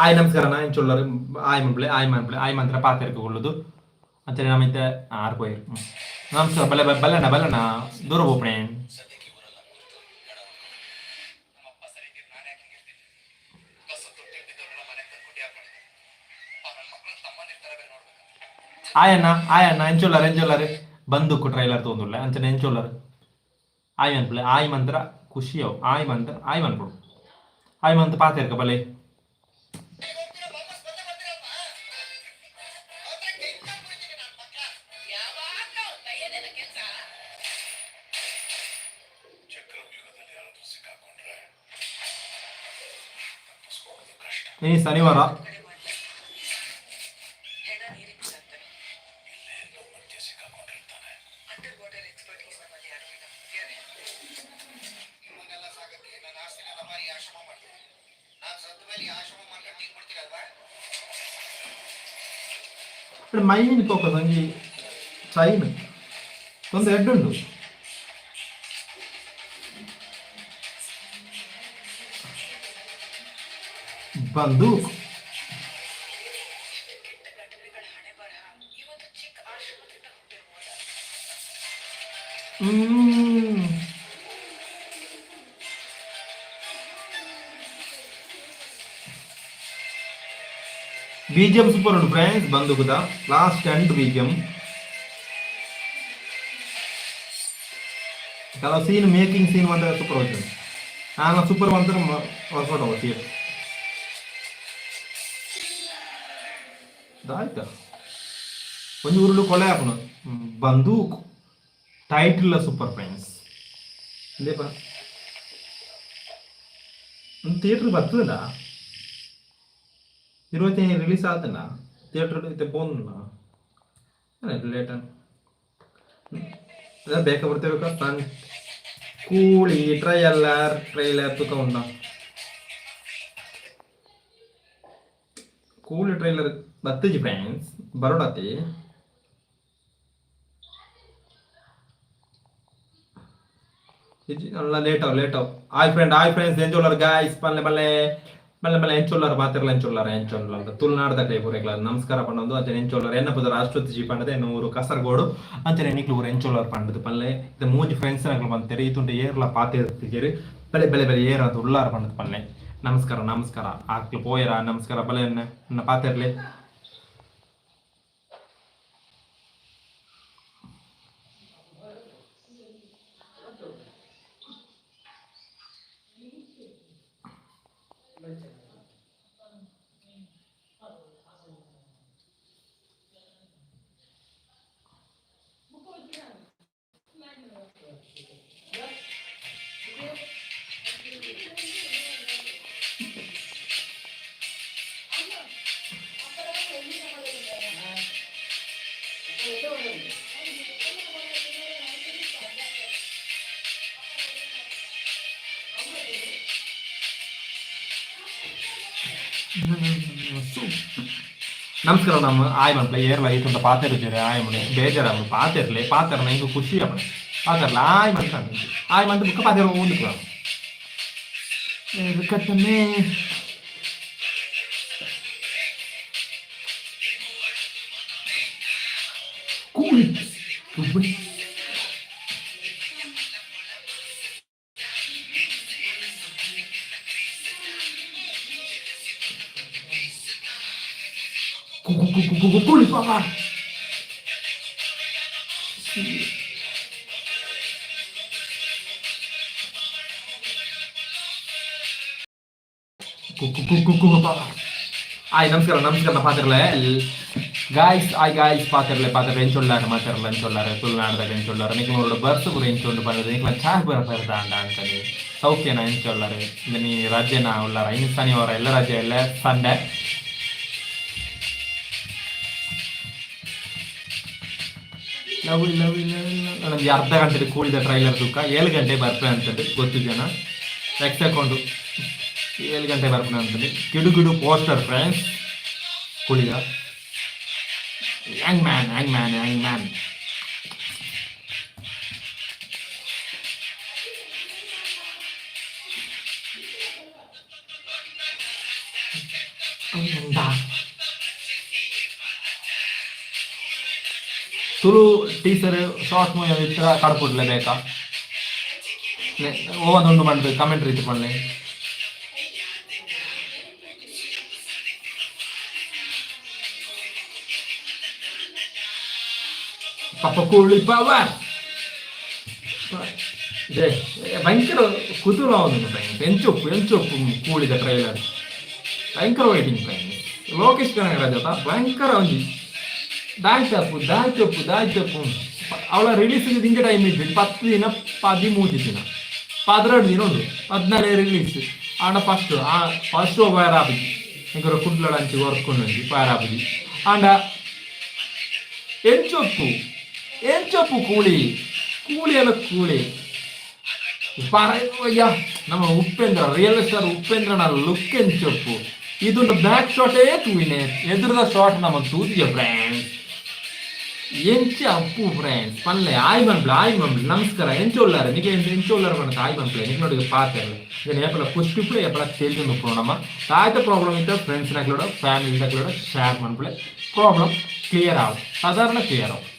ಆಯ್ ನಮಸ್ಕಾರ ನಾ ಎಂಚೊಲ್ಲರು ಆಯ್ ಮಂತ್ರ ಪಾತೆರ್ಗೆ ಉಳ್ಳುದು ಅಂಚನೆ ನಮಿತ್ತೆ ಆರ್ಪೋಯರು ನಮಸ್ಕಾರ ಬಲ್ಲಣ್ಣ ದೂರ ಹೋಗ್ಣೆ ಆಯಣ್ಣ ಎಂಚೊಲ್ಲರು ಬಂದೂಕು ಟ್ರೈಲರ್ ತೊಂದುಲ್ಲ ಅಂಚನೆ ಎಂಚೊಲ್ಲರು ಆಯ್ ಮಂತ್ರ ಖುಷಿಯವು ಆಯ್ ಮನ್ಪುಡು ಆಯ್ ಮಂತ್ ಪಾತೆರ್ಕ ಬಲೆ ಶನಿವಾರ ಮೈನ್ ಕೋಕ ನಂಗೆ ಚೈನ್ ಒಂದು ಎಡ್ಡುಂಡು ಬಂದೂಕ್ BGM ಸೂಪರ್ ಉಂಟು ಫ್ರೆಂಡ್ಸ್ ಬಂದೂಕದ ಲಾಸ್ಟ್ ಎಂಡ್ BGM ಕೆಲವು ಸೀನ್ ಮೇಕಿಂಗ್ ಸೀನ್ ಮಾತ್ರ ಸೂಪರ್ ಹೋಗ್ತದೆ ನಾನು ಸೂಪರ್ ಮಾತ್ರ ಹೊಸಪಟ ಹೋಗ್ತೀವಿ ಆಯ್ತಾ ಒಂದು ಊರಲ್ಲೂ ಕೊಲೆ ಹಾಕೋಣ ಬಂದೂಕ್ ಟೈಟಿಲ್ ಸೂಪರ್ ಫ್ರೆಂಡ್ಸ್ ಇದೇ ಬರ ಒಂದು ಥಿಯೇಟ್ರ್ ಬರ್ತದಲ್ಲ 25 ರಿಲೀಸ್ ಆತನ ಥಿಯೇಟ್ರ್ ಐತೆ ಬೋನ್ನ ಲೇಟ್ ಬೇಕ ಬರ್ತೇವೆ ಕೂಳಿ ಟ್ರೈಲರ್ ತೂಕ ಉಂಡ ಕೂಲಿ ಟ್ರೈಲರ್ ಬತ್ತಜಿ ಫ್ರೆಂಡ್ಸ್ ಬರೋಡತಿ ಲೇಟ್ ಆಯ್ ಫ್ರೆಂಡ್ಸ್ ಎಂಜೋಲರ್ ಗಾಯ್ಸ್ ಬಲ್ಲೆ ಎಂಚೋಲ್ಲರ್ ಎಂಚೋಲ್ಲರ್ ತುಳುನಾಡದ ಕೈಪುರೆಗ್ಲ ನಮಸ್ಕಾರ ಪಂಡದು ಅಂಚನೆ ಎಂಚೋಲ್ಲರ್ ಎನ್ನ ಪುದರ ಅಶ್ವತ್ಥಜಿ ಪಂಡದೆ ನೂರು ಕಾಸರಗೋಡು ಅಂಚನೆ ಎನ್ನಿಕ್ಲು ಎಂಚೋಲ್ಲರ್ ಪಂಡದು ಪಲ್ಲೆ ಇದು ಮೂಜಿ ಫ್ರೆಂಡ್ಸ್ ನಕ್ಲು ಬಂತೇರಿ ಇತ್ತುಂಟು ಏರ್ಲ ಪಾತೆರ್ತಿಗೆರಿ ಬೆಲೆ ಏರ ಅದು ಉಳ್ಳಾರ ಪಂಡದು ಪಲ್ಲೆ ನಮಸ್ಕಾರ ಆಕ್ಲು ಪೋಯರ ನಮಸ್ಕಾರ ಬಲೆ ನನ್ನ ಪಾತೆರ್ಲೆ ನಮಸ್ಕಾರ ನಮ್ಮ ಆಯ್ ಮನ್ಪ್ಲೆ ಏರ್ಲ ಐತುಂಟ ಪಾತೆರ್ಜೆರೆ ಆಯ್ ಮನೆ ಬೇಜಾರಾಗ ಪಾತೆರ್ನ ಇಂಕ ಖುಷಿ ಅಪ್ಪಣೆ ಪಾತೆರ್ಲ ಆಯ್ ಮಂತ ಬುಕ್ಕ ಪಾತೆರ ಓದಿಕ್ಲ ಕಟ್ಟನೆ ಕೂಲಿ Coolie, papá. Ay, ನಮಸ್ಕಾರ ಪಾತ್ರಲೆ ಗಾಯ್ಸ್ ಪಾತ್ರಲೆ ಎಂಚೊಲ್ಲಾರೆ ತುಳುನಾಡದಾಗ ಎಂಚೊಲ್ಲಾರೆ ನಿಕ್ಲು ನೋಡು ಬರ್ಸ್ ಪೂರ ಎಂಚೊಂಡು ಬಂದದ್ದು ನಿಕ್ಲ ಚಾಯ್ ಬರ್ದಾಂಡ ಅಂತದೆ ಸೌಖ್ಯನ ಎಂಚೊಲ್ಲಾರೆ ನೀ ರಜೆನ ಉಳ್ಳಾರ ಇನ್ನು ಶನಿವಾರ ಎಲ್ಲ ರಜೆ ಎಲ್ಲ ಸಂಡೆ ನಮ್ಗೆ ಅರ್ಧ ಗಂಟೆ ಕೂಡಿದ ಟ್ರೈಲರ್ ತೂಕ 7 ಗಂಟೆ ಬರ್ಪೆ ಅಂತದ್ದು ಗೊತ್ತು ಜನ ಎಕ್ಸ್ ಹಾಕೊಂಡು 7 ಗಂಟೆ ಬರ್ಪೆ ಅಂತದ್ದು ಗಿಡು ಪೋಸ್ಟರ್ ಫ್ರೆಂಡ್ಸ್ ಕೂಡಿದ hang man Tulu teacher short movie ಇತ್ತರ ಕಡ್ಕೊಡ್ಲೇಬೇಕಾ ಓವೊಂದು ಮಾಡಿದ್ರೆ ಕಮೆಂಟ್ ರೀತಿ ಮಾಡಲಿ ಪಪ್ಪ ಕೂಳಿ ಪವರ್ ಭಯಂಕರ ಕುತೂಹಲ ಫ್ರೆಂಡ್ಸ್ ಎಂಚೊಪ್ಪು ಕೂಳಿದ ಟ್ರೈಲರ್ ಭಯಂಕರ ವೈಟಿಂಗ್ ಫ್ರೆಂಡ್ಸ್ ಲೋಕೇಶ್ ಕನಗರಾಜ ಭಯಂಕರ ಒಂಜಿ ದಾಯ್ತಪ್ಪು ಅವಳ ರಿಲೀಸಿಗೆ ತಿಂಗೆ ಟೈಮ್ ಇದ್ದು 10 ದಿನ 13 ದಿನ 12 ದಿನ ಉಂಟು 14 ರಿಲೀಸ್ ಆಂಡ ಫಸ್ಟ್ ಫೈರ್ ಆಪಿದಿ ಇಂಕರ ಕುಡ್ಲಡ ಅಂಚಿ ವರ್ಕೊಂಡು ಫೈರ್ ಆಪಿದಿ ಆಂಡ ಎಂಚೊಪ್ಪು ಕೂಳಿ ಎಲ್ಲ ಕೂಳಿ ನಮ್ಮ ಉಪೇಂದ್ರ ರಿಯಲ್ ಸ್ಟಾರ್ ಉಪೇಂದ್ರನ ಲುಕ್ ಎಂಚೊಪ್ಪು ಇದೊಂದು ಬ್ಯಾಕ್ ಶಾಟೇ ತೂವಿನೆ ಎದುರದ ಶಾಟ್ ನಮಗೆ ತೂತಿಯ ಫ್ರೆಂಡ್ಸ್ ಎಂಚ ಅಪ್ಪು ಫ್ರೆಂಡ್ಸ್ ಪಲ್ಲೆ ಆಯ್ ಮಂಪ್ಲೆ ನಮಸ್ಕಾರ ಎಂಚೋಲ್ಲಾರೆ ನಿಮಗೆ ಎಂಚೋಲ್ಲಾರ ಬಂದ ಆಯ್ ಮಂಪ್ಲೆ ನಿಮಗೆ ನೋಡಿ ಪಾತ್ರೆ ಎಪ್ಪಲ ಪುಷ್ಟಿಪ್ಲೆ ಎಪ್ಪಲ ತೇಲ್ಕೊಂಡು ಹೋಗೋಣಮ್ಮ ತಾಯ್ತ ಪ್ರಾಬ್ಲಮ್ ಇದ್ದ ಫ್ರೆಂಡ್ಸ್ ನಾಗ್ಲೋಡ ಫ್ಯಾಮಿಲಿ ನಾಗ್ಲೋಡ ಶೇರ್ ಮಂಪ್ಲೆ ಪ್ರಾಬ್ಲಮ್ ಕ್ಲಿಯರ್ ಆಗುತ್ತೆ ಸಾಧಾರಣ ಕ್ಲಿಯರ್ ಆಗುತ್ತೆ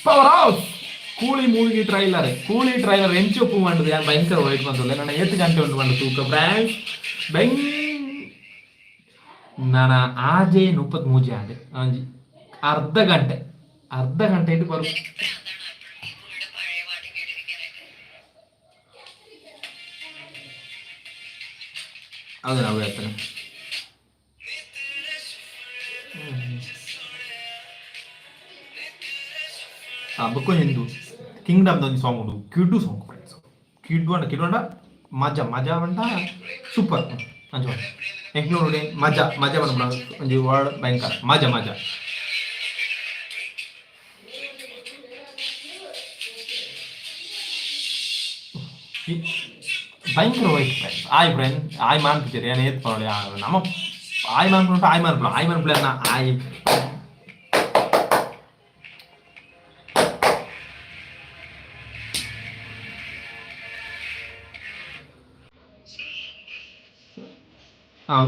ಪವರ್ ಹೌಸ್ ಕೂಳಿ ಮೂವಿಗೆ ಟ್ರೈಲರ್ ಎಂಚೊಪ್ಪು ಮಾಡಿದೆ ಭಯಂಕರ ವೈಟ್ ಬಂತಲ್ಲ ನನ್ನ 8 ಗಂಟೆ ಉಂಟು ಮಾಡಿ ತೂಕ ಫ್ರೆಂಡ್ಸ್ ನಾನು ಆಜೆ 33 ಆದೆ ಅರ್ಧ ಗಂಟೆ ಇಟ್ಟು ಬರು ಹೌದು ನಾವು ಹೇಳ್ತೇನೆ ಬುಕ್ಕು ಹಿಂದೂ ಕಿಂಗ್ಡಮ್ ಒಂದು ಸಾಂಗ್ ಉಂಟು ಕಿಡ್ಡು ಸಾಂಗ್ ಫ್ರೆಂಡ್ಸ್ ಕಿಡ್ಡು ಮಜಾ ಬಂಡ ಸೂಪರ್ ಅಂಚ ಎಂಕ್ಲು ನೋಡಿ ಮಜಾ ಬಂದ್ಬಿಡ ಒಂದು ವರ್ಡ್ ಭಯಂಕರ ಮಜಾ ಭಯಂಕರ ವೈಟ್ ಫ್ರೆಂಡ್ಸ್ ಆಯ್ ಮಾನ್ಪಿದ್ದೀರಿ ಏನು ಏತ್ ಪರಳಿ ನಮ್ಮ ಆಯ್ ಮಾನ್ಬಿಟ್ಟು ಆಯ್ ಮಾನ್ಬಿಡ ಆಯ್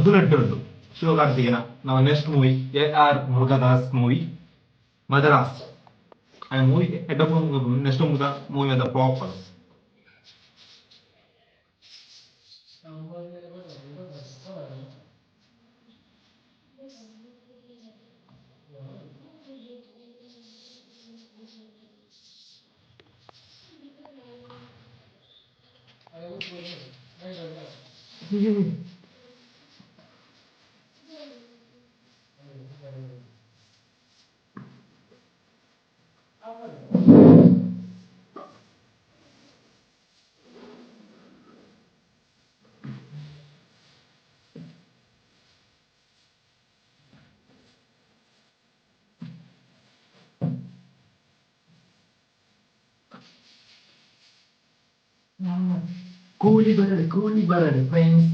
ದುಲಡ್ಡು ಉಂಟು ಶಿವಕಾರ್ತಿಕೇಯನ ನಾವು next movie AR Murugadoss movie Madras ಆ ಮೂವಿ ನೆಕ್ಸ್ಟ್ ಮೂವಿ ಅದ ಫ್ಲಾಪ್ ಅದು ಕೂಲಿ ಬರಡೆ ಫ್ರೆಂಡ್ಸ್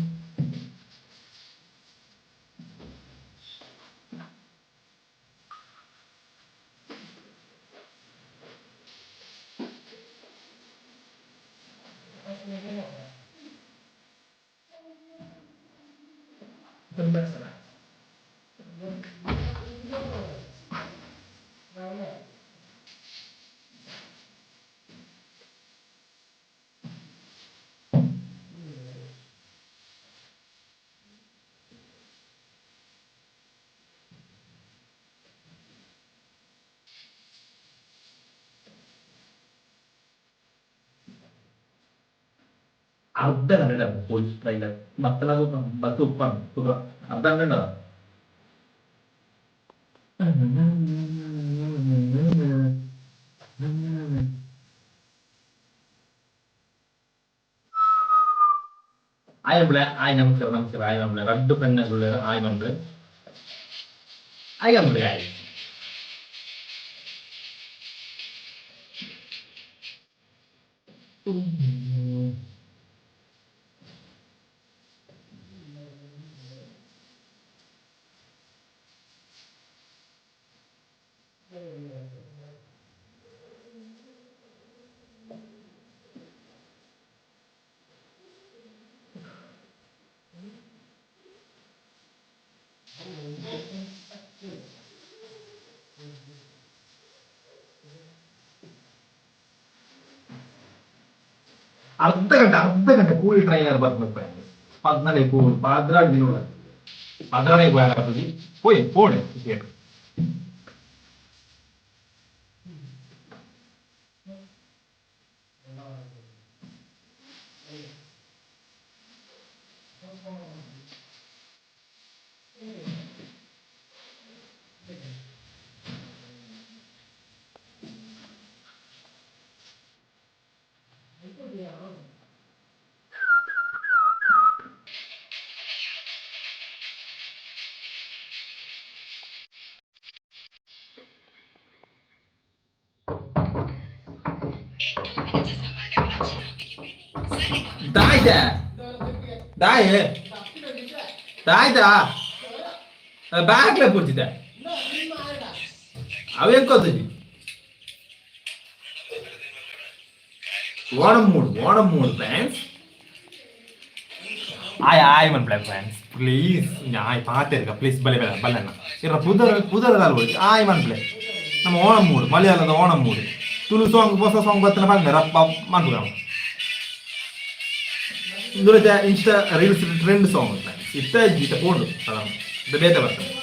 ಅರ್ಧ ಗಂಟೆ ಪೊಲೀಸ್ ಟ್ರೈಲರ್ ಮಕ್ಕಳಾಗ ಬಸ್ ಉಪ್ಪ ಅರ್ಧ ಗಂಟೆ ಆಯ್ ನಮಸ್ಕಾರ ಆಯ್ ಮಂಬ್ಳೆ ರಡ್ಡು ಪೆಣ್ಣ ಆಯ್ ಮಂಬ್ಳೆ ಆಯ್ ಮಂಬ್ಳೆ ಆಯ್ ಅರ್ಧ ಗಂಟೆ ಕೂಲಿ ಟ್ರೈನರ್ ಬರ್ಬೇಕು. 14 ದಿನ 14 ಪೋಯ್ ಪೋಣೆ ಟಿಕೆಟ್. ಬ್ಯಾಗ್ಲೆ ಪೂರ್ತಿದೆ ಅವೇಕೋತೀವಿ ಓಣಂ ಮೂಡ್ ಫ್ರೆಂಡ್ಸ್. ಆಯ್ ಮನ್ ಬ್ಲಾಕ್ ಫ್ರೆಂಡ್ಸ್ ಪ್ಲೀಸ್ ಆಯ್ ಪಾತಿರ್ಗ ಪ್ಲೀಸ್ ಬಲೆ ಬಲ್ಲಣ್ಣ ಇರ ಪುದರದಲ್ಲಿ ಹೋಗಿ ಆಯ್ ಮನ್ ಪ್ಲೇ ನಮ್ಮ ಓಣಂ ಮೂಡ್ ಮಲಯಾಳದ ಓಣಂ ಮೂಡ್ ತುಳು ಸಾಂಗ್ ಹೊಸ ಸಾಂಗ್ ಬರ್ತಾನೆ ಬಂದ ರಪ್ಪ ಮಾಡ್ಬಿಡ ಇಂದುಳದ insta reels trend song friends ಇತ್ತ ಪೋಂಡು ಬೇತ ಬರ್ತಾನೆ.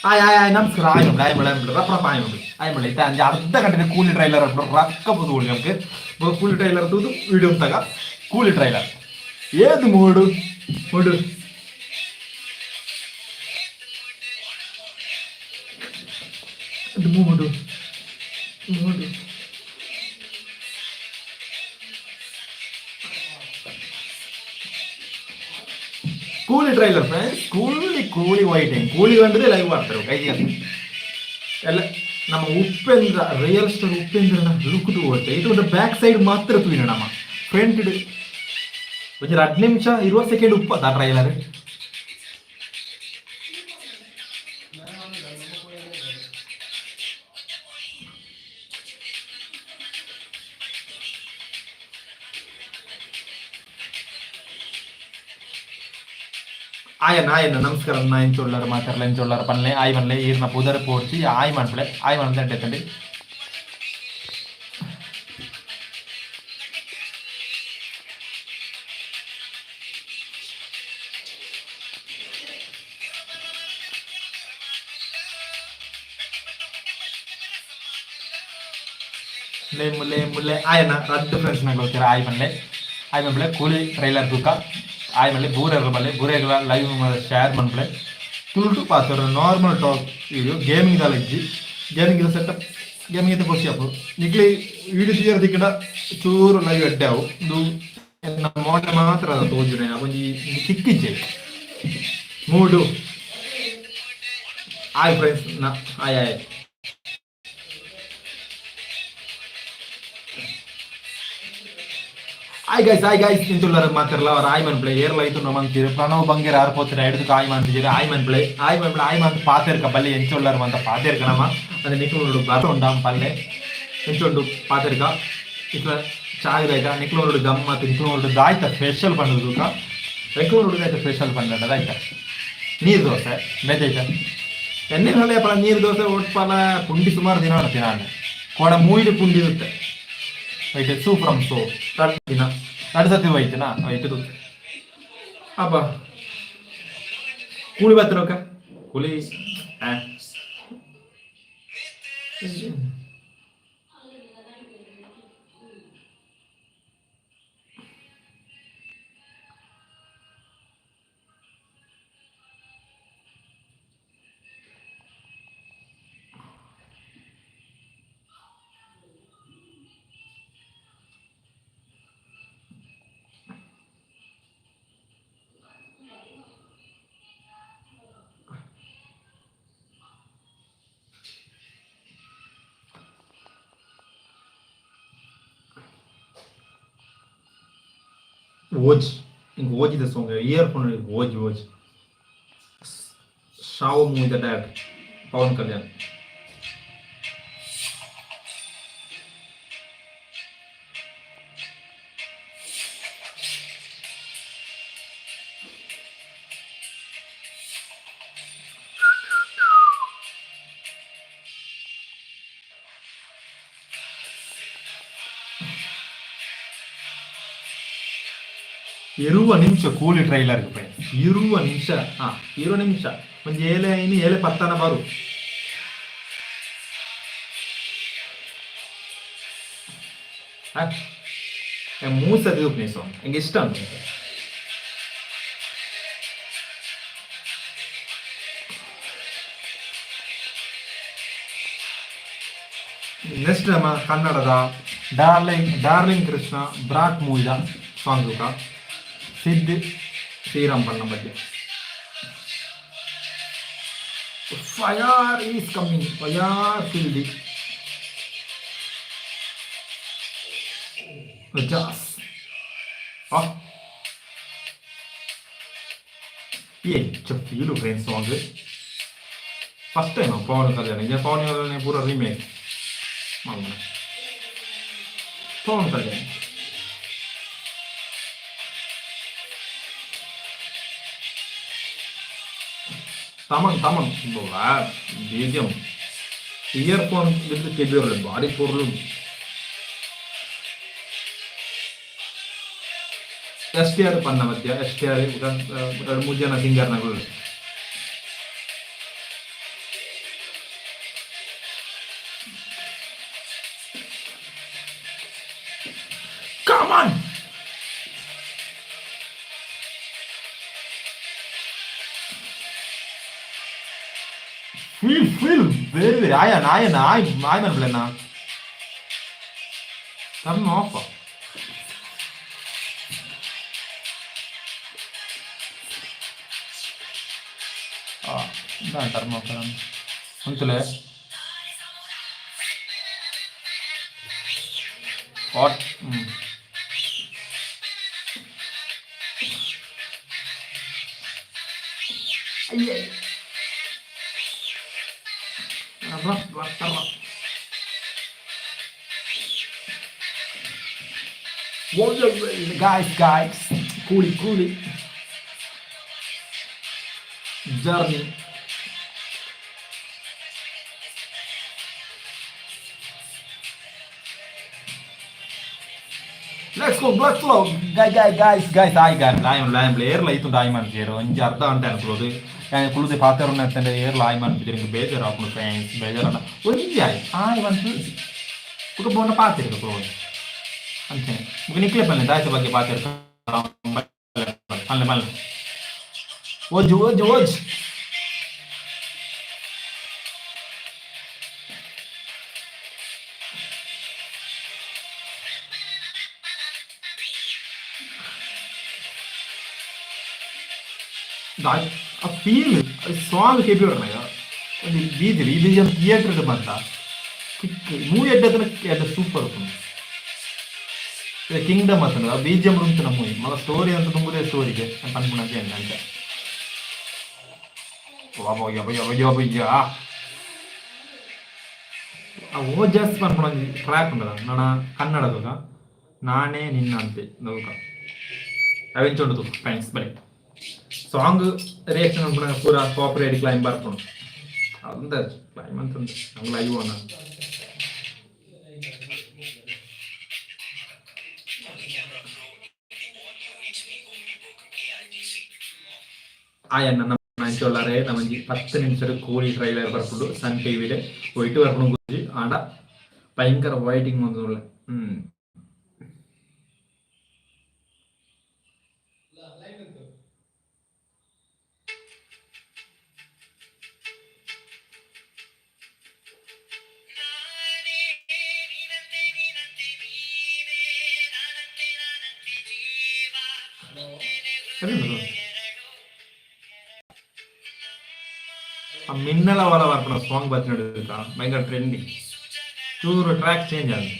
ಆಯ್ ನಮಸ್ಕಾರ ಆಯ್ಮಳೆ ಇತ್ತ ಅಂಜ ಅರ್ಧ ಗಂಟೆ ಕೂಲಿ ಟ್ರೈಲರ್ ರೊಕ್ಕ ಬುದು ನಮ್ಗೆ ಕೂಲಿ ಟ್ರೈಲರ್ ತೂದು ವಿಡಿಯೋ ತಗ ಕೂಲಿ ಟ್ರೈಲರ್ ಏದು ಮೂಡು ಮೂಡು ಮೂಡು ಮೂಡು ಕೂಲಿ ಟ್ರೈಲರ್ ಫ್ರೆಂಡ್ಸ್ ಕೂಲಿ ವೈಟ್ ಕೂಲಿ ಕಂಡ್ರೆ ಲೈವ್ ಮಾಡ್ತಾರೆ ಕೈಗೆ ಎಲ್ಲ ನಮ್ಮ ಉಪೇಂದ್ರ ರಿಯಲ್ ಸ್ಟಾರ್ ಉಪೇಂದ್ರನ ಲುಕ್ ತಗೋತೆ ಇದು ಬ್ಯಾಕ್ ಸೈಡ್ ಮಾತ್ರ ತೂಯಿನ ನಮ್ಮ ಫ್ರಂಟ್ ಒಂದು 10 ನಿಮಿಷ 20 ಸೆಕೆಂಡ್ ಉಪ್ಪತ್ತ ಆ ಟ್ರೈಲರ್. ಆಯನ ನಮಸ್ಕಾರ ಎಂಚೊಳ್ಳರು ಮಾತಾಡಲ ಎಂಚೊಳ್ಳರು ಪನ್ಲೆ ಆಯ್ ಮನ್ಲೆ ಈರ್ನ ಪುದರ್ ಪೋಡ್ಚಿ ಆಯ್ ಮಾಡ್ಬಿಳೆ ಆಯ್ ಮಾಡ್ದೆ ಅಂಟೈತಂಡಿ ಮುಲ್ಲೆ ಆಯನ ರದ್ದು ಫ್ರೆಂಡ್ಸ್ ನಾಗ ಹೋಗ್ತೀರ ಆಯ್ ಮನ್ಲೆ ಕೂಲಿ ಟ್ರೈಲರ್ ತೂಕ ಆಯ್ ಮಲ್ಲೆ ಬೂರೆಗಳ ಲೈವ್ ಶೇರ್ ಮನ್ಪ್ಲೆ ತುಳುಟು ಪಾತ್ರ ನಾರ್ಮಲ್ ಟಾಕ್ ಇದು ಗೇಮಿಂಗ್ ಇಜ್ಜಿ ಗೇಮಿಂಗ್ ಸೆಟಪ್ ಗೇಮಿಂಗ್ ಐತೆ ಖುಷಿ ಅಪ್ಪು ನಿಗ್ಲಿ ವಿಡಿಯೋ ತೀರ್ದಿಕ್ಕಡ ಚೂರು ಲೈವ್ ಎಡ್ಡಾವು ಇದು ಮೋಟೆ ಮಾತ್ರ ಅದ ತೋಜುನೆ ಒಂಜಿ ಚಿಕ್ಕಿಜ್ಜೆ ಮೂಡು ಆಯ್ ಫ್ರೆಂಡ್ಸ್ ಆಯ್ ಆಯ್ ಗೈಸ್ ಇಂತುಳ್ಳರ ಮಾತಿರಲ್ಲ ಅವ್ರ ಆಯ್ ಮನ್ಪ್ಲೆ ಏರ್ಲೈತು ನಮ್ಮಂತೀರಿ ಪ್ರಣವ್ ಬಂಗೇರ್ ಆರ್ಪೋತಿರ ಹಿಡಿದು ಆಯ್ ಮಾಡ್ತಿದ್ದೀರಿ ಆಯ್ ಮನ್ಪ್ಲೆ ಪಾತೆರ್ಕ ಬಲ್ಲಿ ಎಂಚುಳ್ಳರ ಮಂತ ಪಾತೆರ್ಕ ನಮ್ಮ ಅದು ನಿಕ್ಲೂರು ಬರೋಂಡ ಪಲ್ಲೆ ಎಂಚೊಂಡು ಪಾತೆರ್ಕ ಇಟ್ಲ ಚಾಯ್ದಾಯ್ತ ನಿಕ್ಲೂರು ಗಮ್ಮತ್ತು ನಿಕ್ಲೂರು ದಾಯ್ತ ಸ್ಪೆಷಲ್ ಪಂಡದು ಬೆಂಗಳೂರು ದಾಯ್ತ ಸ್ಪೆಷಲ್ ಪಂಡ ಅದಾಯ್ತ ನೀರು ದೋಸೆ ಬೇತೈತ ಎಣ್ಣೆ ಹೊಳೆ ಪಲ ನೀರು ದೋಸೆ ಒಟ್ಪಲ ಪುಂಡಿ ಸುಮಾರು ದಿನ ಮಾಡ್ತೀನಿ ನಾನು ಕೋಡ ಮೂಯ್ದು ಪುಂಡಿ ಇರುತ್ತೆ ವೈಟ್ ಸೂಪ್ರಮ್ ಸೋ ದಿನ ನಡ್ಸತಿ ಹೋಯ್ತನಾ ವೈಟ್ ಅಪ್ಪ ಕೂಲಿ ಬರ್ತಿರೋಕ ಕೂಲಿ Watch. ఇంక ఓజీ ద సాంగ్ ఇయర్ ఫోన్ ఓజ్ ఓజ్ షావు మూవీ ద డైరెక్టర్ పవన్ కళ్యాణ్. ಇರುವ ನಿಮಿಷ ಕೂಲಿ ಟ್ರೈಲರ್ಗೆ ಪೈ ಇರುವ ನಿಮಿಷ ಇರುವ ನಿಮಿಷ ಒಂದು ಏಳೆ ಐನು ಏಳೆ ಪತ್ತನ ಬರು ಮೂಸ ದಿವಸ ಸಾಂಗ್ ಹೆಂಗೆ ಇಷ್ಟ ಅಂತ ನೆಕ್ಸ್ಟ್ ನಮ್ಮ ಕನ್ನಡದ ಡಾರ್ಲಿಂಗ್ ಕೃಷ್ಣ ಬ್ರಾಟ್ ಮೂವಿದ ಸಾಂಗ್ ಸಿದ್ಧಿ ಶ್ರೀರಾಮ್ ಬಣ್ಣ ಬಗ್ಗೆ ಫಯರ್ ಈಸ್ ಕಮ್ಮಿಂಗ್ ಫಯರ್ ಫೀಲ್ಡಿ ಜಾಸ್ ಏನ್ feel friends song first time Pawan Kalyan ಈಗ ಪವನ್ ಕಲ್ಯಾಣ್ ಪೂರ remake Pawan Kalyan taman BGM earphone with keyboard body problem STR panna madhya STR bukan mujana singer nagul come on feel very ayan man blena turn off dan turn off kan untule what guys Coolie journey let's go guys lion player la itu diamond zero anja artha ante anukulodu kulude paatharu nathande air lion anpidinge bejar apnu fans bejar ana onjai vantu uka bonna paathiru ko ante mungkin ikle palle dai sebagai paathiru palle oj a feel song heavy ornaya and BGM theater ಗೆ ಬಂತ movie ಎಡ್ಡದನ super ಇದೆ Kingdom ಅಂತ BGM ರೂಂತನ movie ಮಗ story ಅಂತ ತುಂಬುದೇ ಸ್ಟೋರಿಗೆ ಅನ್ಕೊಂಡಂತೆ ಅಂತ ವಾಬಯ್ಯ ಆ ಓಜಸ್ ಅನ್ಕೊಂಡ track ಉಂಟದ ನನ್ನ ಕನ್ನಡದಾಗ ನಾನೇ ನಿನ್ನ ಅಂತೆ ನೌಕ ಅವೆಂಚೊಂಡು ಫ್ರೆಂಡ್ಸ್ ಬರೀ ಸಾಂಗ್ ರಿಯಾಕ್ಷನ್ ಅನ್ಕೊಂಡ ಪೂರ ಕಾಪರೇಟ್ ಕ್ಲೈಮ್ ಬರ್ಕೊಂಡು ಅಂದ ಕ್ಲೈಮ್ ಅಂತಂದ್ರೆ ನಂಗೆ ಲೈವ್ ಅನ್ನ ആയെണ്ണ മനസ്സിലുള്ളവരെ നമുക്ക് 10 നിമിഷം കൂടി ട്രെയിലർ പറപ്പുണ്ട് സൺ ടിവിയിൽ പോയിട്ട് വരണം കുറിച്ച് ആട ഭയങ്കര വൈറ്റിംഗ് വന്നുള്ള ಆ ಮಿನ್ನಲ ವರ ಬರ್ಪಣ ಸಾಂಗ್ ಬರ್ತಿನೋಡಿಕ ಭಯಂಕರ ಟ್ರೆಂಡಿಂಗ್ ಚೂರು ಟ್ರ್ಯಾಕ್ ಚೇಂಜ್ ಆಗಿದೆ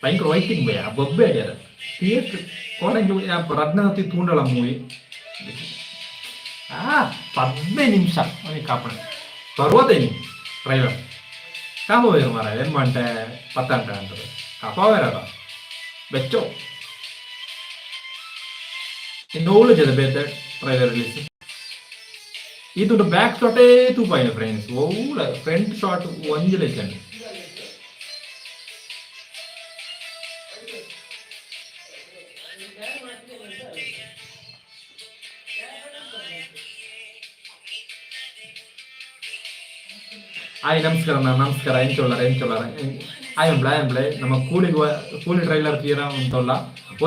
ഭയങ്കര വൈറ്റിംഗ് പോയാ ബൊബ്ബെ അടിയാറ് തിയേറ്റർ കോണെങ്കിൽ ರತ್ನಾವತಿ ತೂಂಡಳ ಮೂವಿ 15 ನಿಮಿಷ ಕಾಪಣ ಬರುವುದೇನು ಟ್ರೈಲರ್ ಕಾಪೋವೇರು ಮಾರ ಏನು ಮಂಟೆ 10 ಗಂಟೆ ಅಂತದ್ದು ಕಾಪೋವೇರ ಬೆಚ್ಚೋ ಇನ್ನೋಳು ಜದ ಬೇತೆ ಟ್ರೈಲರ್ ರಿಲೀಸ್ ಇದು ಬ್ಯಾಕ್ ಶಾಟೇ ತೂಪಾಯಿನ ಫ್ರೆಂಡ್ಸ್ ಓಳ ಫ್ರಂಟ್ ಶಾಟ್ ಒಂಜಿಲೇಕಂడి ಹಾಯ್ ನಮಸ್ಕಾರ ಏನ್ ಚೊಲ್ಲರ ಆಯಂಬ್ಲೆ ನಮ್ಮ ಕೂಲಿ ಟ್ರೈಲರ್ ತೀರ ಉಂಟಲ್ಲ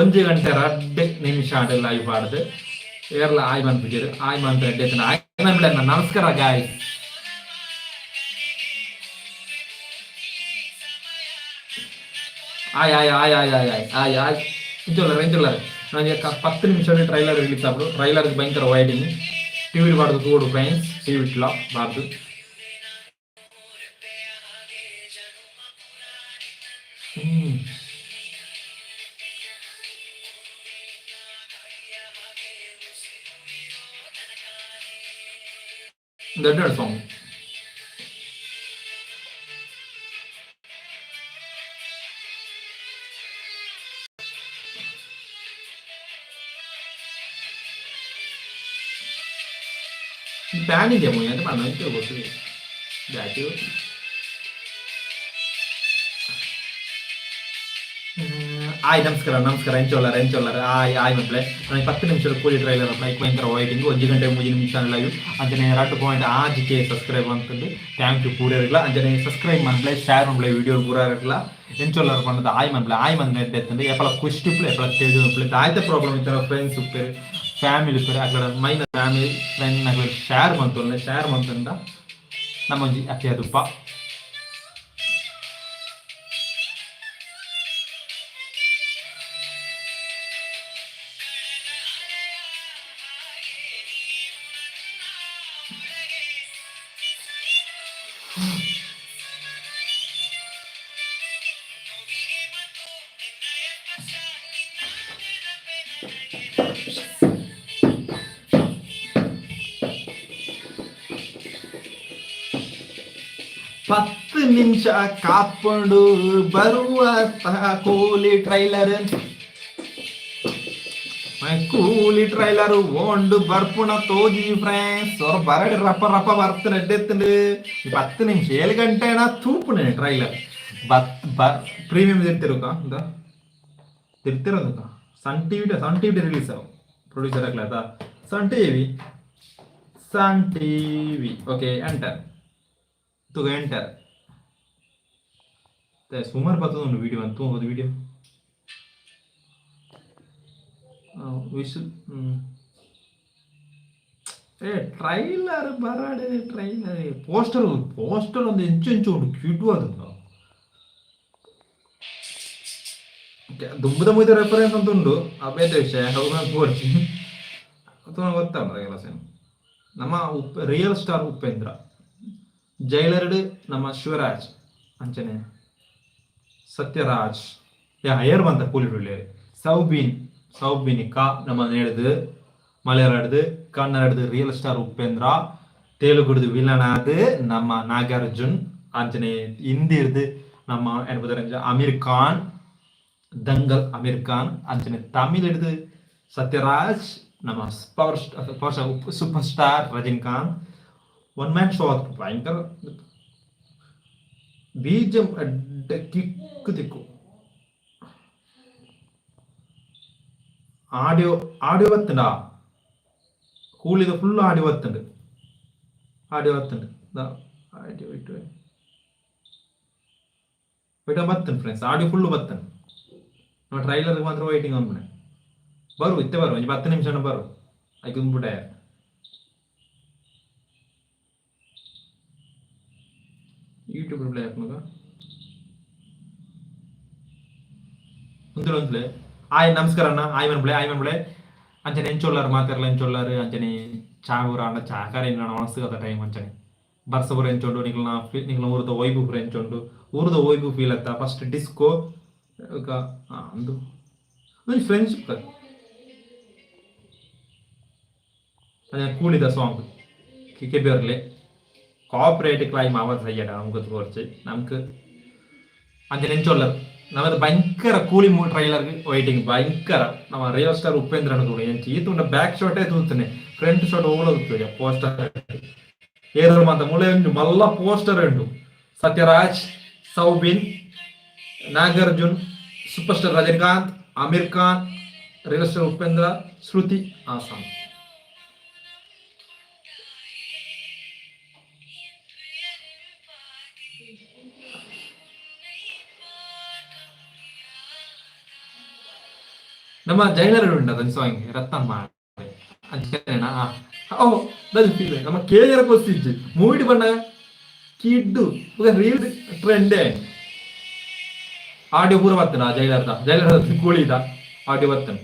1 ಗಂಟೆ 2 ನಿಮಿಷ ಲೈವ್ ಆಡ್ದು ಏರ್ಲ ಆಯ್ ಬಂದ್ಬಿಟ್ಟಿರು ಆಯ್ ಮಂತ್ ರೆಡ್ಡಿ ಆಯ್ನಂಬ್ಲೆ ನಮಸ್ಕಾರ ಗಾಯ್ ಆಯ್ ಇಂಚೊಲ್ಲರ ನನಗೆ 10 ನಿಮಿಷದಲ್ಲಿ ಟ್ರೈಲರ್ ರಿಲೀಸ್ ಆಗ್ಬಿಡು ಟ್ರೈಲರ್ ಭಯಂಕರ ವೈಡಿಂಗ್ ಟಿವಿ ಬಾರ್ದು ತೋಡು ಫ್ರೆಂಡ್ಸ್ ಟಿವಿ ಇಟ್ಲ ಬಾರ್ದು ದೊಡ್ಡ ಸಾಂಗ್ ಪ್ಯಾನ್ ಇದೆ ಮೂವಿ ಅಂತ ಬಂದು ಗೊತ್ತಿದೆ ಬ್ಯಾಟಿ ಆಯ್ ನಮಸ್ಕಾರ ಎಂಚೊಲ್ಲರ ಆಯ್ ಮಕ್ಕಳೇ ನನಗೆ 10 ನಿಮಿಷದ ಕೂಲಿ ಟ್ರೈಲರ್ ಭಯಂಕರ ವೈಟಿಂಗ್ 1 ಗಂಟೆ 3 ನಿಮಿಷ ಲೈವ್ ಅಂಜನೆ 2.5K ಸಬ್ಸ್ಕ್ರೈಬ್ ಅಂತಂದು ಥ್ಯಾಂಕ್ ಯು ಪೂರ ಇರಲ್ಲ ಅಂಜನೆ ಸಬ್ಸ್ಕ್ರೈಬ್ ಮಾಡಲೇ ಶೇರ್ ಮಾಡಲೇ ವಿಡಿಯೋ ಪೂರ ಇರಲ್ಲ ಎಂಚೊಲ್ಲರ ಬಂದದ ಆಯ್ ಮಂದ್ ಎಡ್ಡೆತ್ತಂದು ಎಪ್ಪಲ ಖುಷಿ ಉಪ್ಲೆ ಎಪ್ಪಲ ತೇಜ್ ಉಪ್ಲೆ ಆಯ್ತ ಪ್ರಾಬ್ಲಮ್ ಇತ್ತರ ಫ್ರೆಂಡ್ಸ್ ಉಪ್ಪೆ ಫ್ಯಾಮಿಲಿ ಉಪ್ಪೆ ಅక్కడ ಮೈನ ಫ್ಯಾಮಿಲಿ ಫ್ರೆಂಡ್ ಅక్కడ ಶೇರ್ ಮಂತಂದ ನಮ್ಮೊಂಜಿ ಅಕ್ಕಿಯದುಪ್ಪ ಪತ್ತು ನಿಮಿಷ ಕಾಕೊಂಡು ಬರುವ ಕೂಲಿ ಟ್ರೈಲರ್ ಓಂಡು ಬರ್ಪುಣ ತೋಜಿ ಫ್ರೆಂಡ್ಸ್ ಅವ್ರ ಬರಡಿ ರಪ್ಪ ಬರ್ತಾನೆ ಎಡ್ಡೆತ್ತಂಡು 10 ನಿಮಿಷ 7 ಗಂಟೆನ ತೂಪುನೆ ಟ್ರೈಲರ್ ಪ್ರೀಮಿಯಂ ತಿರ್ತಿರೋದಕ್ಕ ಸನ್ ಟಿವಿ ರಿಲೀಸ್ ಆಗ ಪ್ರೊಡ್ಯೂಸರ್ ಆಗ್ಲದ ಸನ್ ಟಿವಿ ಓಕೆ ಎಂಟರ್ ಸುಮಾರು ಬರ್ತದ ವಿಡಿಯೋ ಅಂತ ಹೋದ ವಿಡಿಯೋ ವಿಶ್ ಟ್ರೈಲರ್ ಬರಾಡೆ ಟ್ರೈಲರ್ ಪೋಸ್ಟರ್ ಒಂದು ಎಂಚು ಉಂಟು ಕ್ಯೂಟು ಅದು ದುಂಬದ ಮುಯ್ದ ರೆಫರೆನ್ಸ್ ಅಂತ ಉಂಟು ಅಬೇದ ವಿಷಯ ತೋರಿಸಿ ಗೊತ್ತಾಗ ಕೆಲಸ ನಮ್ಮ ರಿಯಲ್ ಸ್ಟಾರ್ ಉಪೇಂದ್ರ ಜೈಲರ್ಡ್ ನಮ್ಮ ಶಿವರಾಜ್ ಅಂಚನೆ ಸತ್ಯರಾಜ್ ಹಯರ್ ಬಂತ ಕೂಲಿ ಸೌಬಿನ್ ನಮ್ಮ ನೇಡ್ದು ಮಲಯಾಳಡ್ದು ಕನ್ನಡದು ರಿಯಲ್ ಸ್ಟಾರ್ ಉಪೇಂದ್ರ ತೆಲುಗುಡ್ದು ವಿಲನಾದ್ ನಮ್ಮ ನಾಗಾರ್ಜುನ್ ಅಂಚನೆ ಹಿಂದಿರ್ದು ನಮ್ಮ ಅಮೀರ್ ಖಾನ್ ದಂಗಲ್ ಅಮೀರ್ ಖಾನ್ ಅಂಚನೆ ತಮಿಳ್ ಹಿಡ್ದು ಸತ್ಯರಾಜ್ ನಮ್ಮ super star Rajinikanth one man show ಆಯ್ತು ಭಯಂಕರ ಬೀಜಂ ಕಿಕ್ಕು ತಿಕ್ಕು ಆಡಿಯೋ ಬತ್ತಂಡ ಕೂಲಿದ ಫುಲ್ ಆಡಿಯೋ ಬತ್ತಂಡು ಆಡಿಯೋ ಬರ್ತದೆ ಆಡಿಯೋ ಇಟ್ಟು ಬರ್ತೇನೆ ಫ್ರೆಂಡ್ಸ್, ಆಡಿಯೋ ಫುಲ್ಲು ಬರ್ತೇನೆ. ನಾವು ಟ್ರೈಲರ್ಗೆ ಮಾತ್ರ ವೈಟಿಂಗ್ ಅಂದ್ಬಿಡೆ ಬರು ಇತ್ತೆ ಬರು ಒಂದು 10 ನಿಮಿಷ ಬರು ಆಯ್ತು ಅಂದ್ಬಿಟ್ಟೆ. ಯೂಟ್ಯೂಬ್ ಪ್ಲೇ ಹಾಕ್ಮಗ ಒಂದ್ಲೆ ಆಯ್ ನಮಸ್ಕಾರ ಅಣ್ಣ ಆಯ್ ಮನ್ಬಿಳೆ ಅಂಚನೆ ಎಂಚೊಲ್ಲಾರು ಮಾತಾರಲ್ಲ ಎಂಚೊಲ್ಲಾರು ಅಂಚನೆ ಚಾಗೂರ ಅಣ್ಣ ಚಾಕಾರ ಇನ್ನ ಮನಸ್ಸು ಟೈಮ್ ಅಂಚನೆ ಬರ್ಸಪುರ ಎಂಚೊಂಡು ನಿಂಗಳ ಊರದ ವೈಭೂಪುರ ಎಂಚೊಂಡು ಊರದ ವೈಭೂ ಫೀಲ್ ಆಗ್ತಾ ಫಸ್ಟ್ ಡಿಸ್ಕೋ ಒಂದು ಫ್ರೆಂಡ್ಶಿಪ್ ಅದೇ ಕೂಲಿದ ಸಾಂಗ್ ಕೆಬೆರ್ಲೆ കോപ്പറേറ്റ് ക്ലൈം ആവാൻ സയ്യടാ നമുക്ക് കുറച്ച് നമുക്ക് അങ്ങനെ ചൊല്ലർ ನಮ್ಮದು ಭಯಂಕರ ಕೂಲಿ ಟ್ರೈಲರ್ ವೈಟಿಂಗ್ ಭಯಂಕರ ನಮ್ಮ ರಿಯಲ್ ಸ್ಟಾರ್ ಉಪೇಂದ್ರನ ಕೂಡ ಏನು ಈತುಂಡ ಬ್ಯಾಕ್ ಶಾಟೇ ತೂತನೆ ಫ್ರಂಟ್ ಶಾಟ್ ಓಡೋದು ಪೋಸ್ಟರ್ ಏರು ಮಾತ ಮುಳೆ ಉಂಟು ಮಲ್ಲ ಪೋಸ್ಟರ್ ಉಂಟು Sathyaraj Soubin Nagarjun super star Rajinikanth Aamir Khan real star Upendra Shruti Haasan ನಮ್ಮ ಜೈಲರ್ ಉಂಟು ಅದನ್ನ ಸಾಂಗ್ ರತ್ನಮ್ಮ ಓ ಫೀಲ್ ನಮ್ಮ ಕೇಳಿಯರ ಕೊಸ್ತಿಜ್ಜು ಮೂಡಿ ಬಂಡ ಕಿಡ್ಡು ರೀಲ್ ಟ್ರೆಂಡೇ ಆಡಿಯೋ ಪೂರ ಬರ್ತೇನೆ ಆ ಜೈಲರ್ ಕೂಳಿದ ಆಡಿಯೋ ಬರ್ತೇನೆ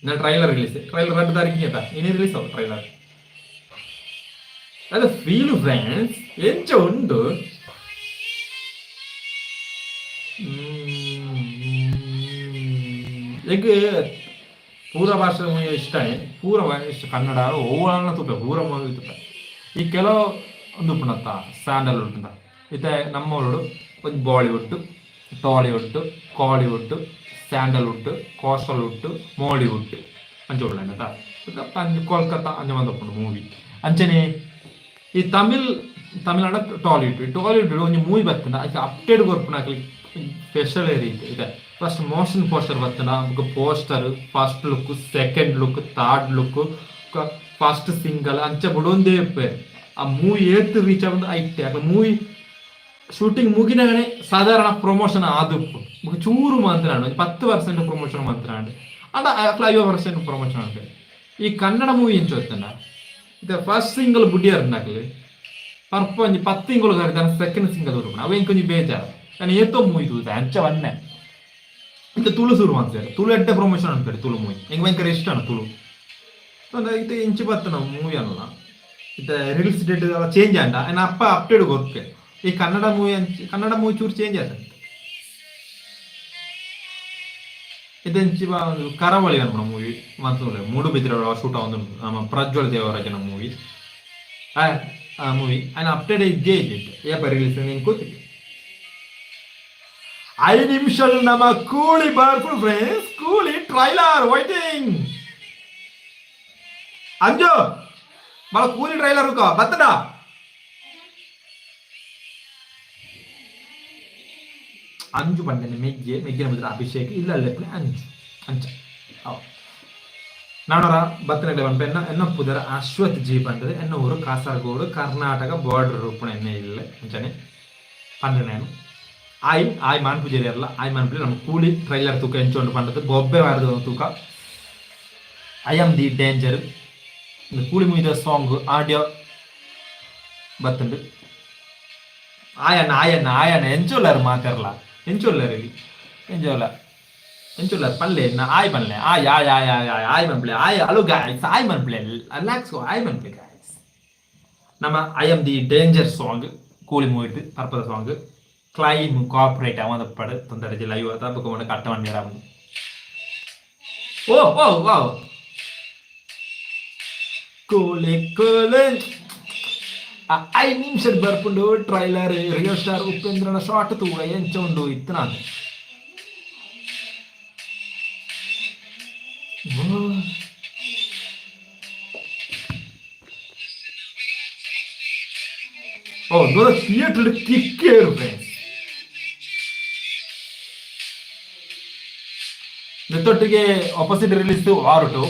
ನಾನು ಟ್ರೈಲರ್ ರಿಲೀಸ್ ಟ್ರೈಲರ್ 2 ತಾರೀಕಿಗೆ ಇನ್ನೇ ರಿಲೀಸ್ ಆಗ ಟ್ರೈಲರ್ ಅದು ಫೀಲ್ ಫ್ರೆಂಡ್ಸ್ ಎಂಚ ಉಂಟು ಈಗ ಪೂರ ಭಾಷೆ ಇಷ್ಟ ಪೂರ ಇಷ್ಟ ಕನ್ನಡ ಓವಳನ್ನ ತುಪ್ಪ ಪೂರ ತುಪ್ಪ ಈ ಕೆಲವು ಒಂದು ಉಪ್ಪುಣತ್ತ ಸ್ಯಾಂಡಲ್ವುಡ್ ಅಂತ ಇತ್ತೆ ನಮ್ಮವಳು ಒಂದು Bollywood Tollywood Kollywood Sandalwood Coastalwood Mollywood ಅಂಚೋಳ ಕೋಲ್ಕತ್ತಾ ಅಂಚ ಬಂದು ಮೂವಿ ಅಂಚನೆ ಈ ತಮಿಳ್ನಾಡ ಟಾಲಿವುಡ್ ಒಂದು ಮೂವಿ ಬರ್ತದೆ ಅದಕ್ಕೆ ಅಪ್ಡೇಟ್ ಕೊರ್ಪುನ ಸ್ಪೆಷಲ್ ರೀತಿ ಇದೆ ಫಸ್ಟ್ ಮೋಷನ್ ಪೋಸ್ಟರ್ ಬರ್ತನ poster first look second look third look first single ಅಂಚ ಬಿಡೊಂದೇ ಆ ಮೂವಿ ಏತ್ ರೀಚ್ ಆಗ ಐತೆ ಅಲ್ಲ ಮೂವಿ ಶೂಟಿಂಗ್ ಮುಗಿನಾಗನೆ ಸಾಧಾರಣ ಪ್ರಮೋಷನ್ ಆದಪ್ಪು ಚೂರು ಮಾತನಾಡು 10% ಪ್ರಮೋಷನ್ ಮಾತನಾಡು ಅದ 50% ಪ್ರಮೋಷನ್ ಆಗ ಈ ಕನ್ನಡ ಮೂವಿ ಎಂಚು ಗೊತ್ತಲ್ಲ ಇದು ಫಸ್ಟ್ ಸಿಂಗಲ್ ಬುಡ್ಡಿಯಾರ್ನಾಗಲಿ ಪರ್ಪ 10 ತಿಂಗಳು ಕರೆದ ಸೆಕೆಂಡ್ ಸಿಂಗಲ್ ಬರೋಣ ಅವ ಕೊಂಚ ಬೇಜಾರು ನಾನು ಏತೋ ಮೂವಿ ತೂತ ಅಂಚ ಒನ್ನೆ ಇದು ತುಳು ಶುರು ಮಾಡ್ತಾರೆ ತುಳು ಎಡ್ಡೆ ಪ್ರಮೋಷನ್ ಅಂತಾರೆ ತುಳು ಮೂವಿ ಹೆಂಗೆ ಭಯಂಕರ ಇಷ್ಟ ತುಳು ಇದು ಇಂಚು ಬತ್ತ ನಾವು ಮೂವಿ ಅಲ್ಲ ಇದು ರಿಲೀಸ್ ಡೇಟ್ ಎಲ್ಲ ಚೇಂಜ್ ಆಂಡ ನನ್ನ ಅಪ್ಪ ಅಪ್ಡೇಟ್ ಗೊತ್ತೇ ಈ ಕನ್ನಡ ಮೂವಿ ಚೂರು ಚೇಂಜ್ ಆಯ್ತು ಇದು ಇಂಚಿ ಒಂದು ಕರಾವಳಿ ಅನ್ಬೋಣ ಮೂವಿ ಮತ್ತು ಮೂಡುಬಿದ್ರೆ ಶೂಟ್ ಒಂದು ನಮ್ಮ ಪ್ರಜ್ವಲ್ ದೇವರಾಜನ ಮೂವಿ ಆ ಮೂವಿ ఆయన ಅಪ್ಡೇಟ್ ಇದ್ದೇ ಇದ್ದಿತ್ತು ಏಪ ರಿಲೀಸ್ నేను ಕೂತಿದ್ದೆ 5 ನಿಮಿಷಗಳು ನಮ್ಮ ಕೂಲಿ ಬರ್ಫುಲ್ ಫ್ರೆಂಡ್ಸ್ ಕೂಲಿ ಟ್ರೈಲರ್ ವೈಟಿಂಗ್ ಅಂಜು ಮಳ ಕೂಲಿ ಟ್ರೈಲರ್ ಬತ್ತಡ ಅಂಜು ಬಂದೇನೆ ಮೆಗ್ಗಿನ ಬದ್ರ ಅಭಿಷೇಕ್ ಇಲ್ಲ ಅಂಚ ನಾನವರ ಬತ್ತನೆ ಪೆನ್ನ ಎನ್ನ ಪುದರ ಅಶ್ವಥ್ ಜಿ ಬಂದದೆ ಎನ್ನ ಊರು ಕಾಸರಗೋಡು ಕರ್ನಾಟಕ ಬಾರ್ಡರ್ ರೂಪಣ ಎನ್ನೆ ಇಲ್ಲ ಅಂಚನೆ ಪಂದ್ರೆ ನಾನು ಆಯ್ ಮಾನ್ಪುಜೇರಿ ಅಲ್ಲ ಆಯ್ ಮಾನ್ಪುಜಿ ನಮ್ಮ ಕೂಲಿ ಟ್ರೈಲರ್ ತೂಕ ಎಂಚೊಂಡು ಪಂಡದು ಬೊಬ್ಬೆ ವಾರದ ತೂಕ ಐ ಆಮ್ ದಿ ಡೇಂಜರ್ இந்த கூலி மூவித சாங் ஆடியோ ಬತ್ತುಂಡು ಆಯಣ್ಣ ಎಂಚೊಲ್ಲರು ಮಾತಾರಲ್ಲ ಎಂಚೊಲ್ಲರು ಪಲ್ಲೆ ಆಯ್ ಬನ್ಲೆ ಆಯ್ ಮನ್ಪ್ಲೆ ಆಯ್ ಅಲು ಗಾಯ್ಸ್ ಆಯ್ ಮನ್ಪ್ಲೆ ರಿಲ್ಯಾಕ್ಸ್ ಆಯ್ ಮನ್ಪ್ಲೆ ಗಾಯ್ಸ್ ನಮ್ಮ I am the danger song ಕೂಲಿ ಮೂವಿದು ಪರ್ಪದ ಸಾಂಗ್ ಕ್ಲೈಮ್ ಕೋಆಪರೇಟ್ ಅವನಪ್ಪಡು ತೊಂದರೆ ಜಿಲ್ಲ ಇವತ್ತು ಬುಕ್ಕೊಂಡು ಕಟ್ಟ ಮಂದಿರ ಓ ವಾವ್ ಕೂಲಿ 5 ನಿಮಿಷದ ಬರ್ಕೊಂಡು ಟ್ರೈಲರ್ ರಿಯಲ್ ಸ್ಟಾರ್ ಉಪೇಂದ್ರನ ಶಾರ್ಟ್ ತೂಗ ಎಂಚ ಉಂಡು ಇತ್ತು ನಾನು ದೂರ ಥಿಯೇಟರ್ ಕಿಕ್ಕೇರು ಫ್ರೆಂಡ್ಸ್ ನೆತ್ತೊಟ್ಟಿಗೆ opposite release war two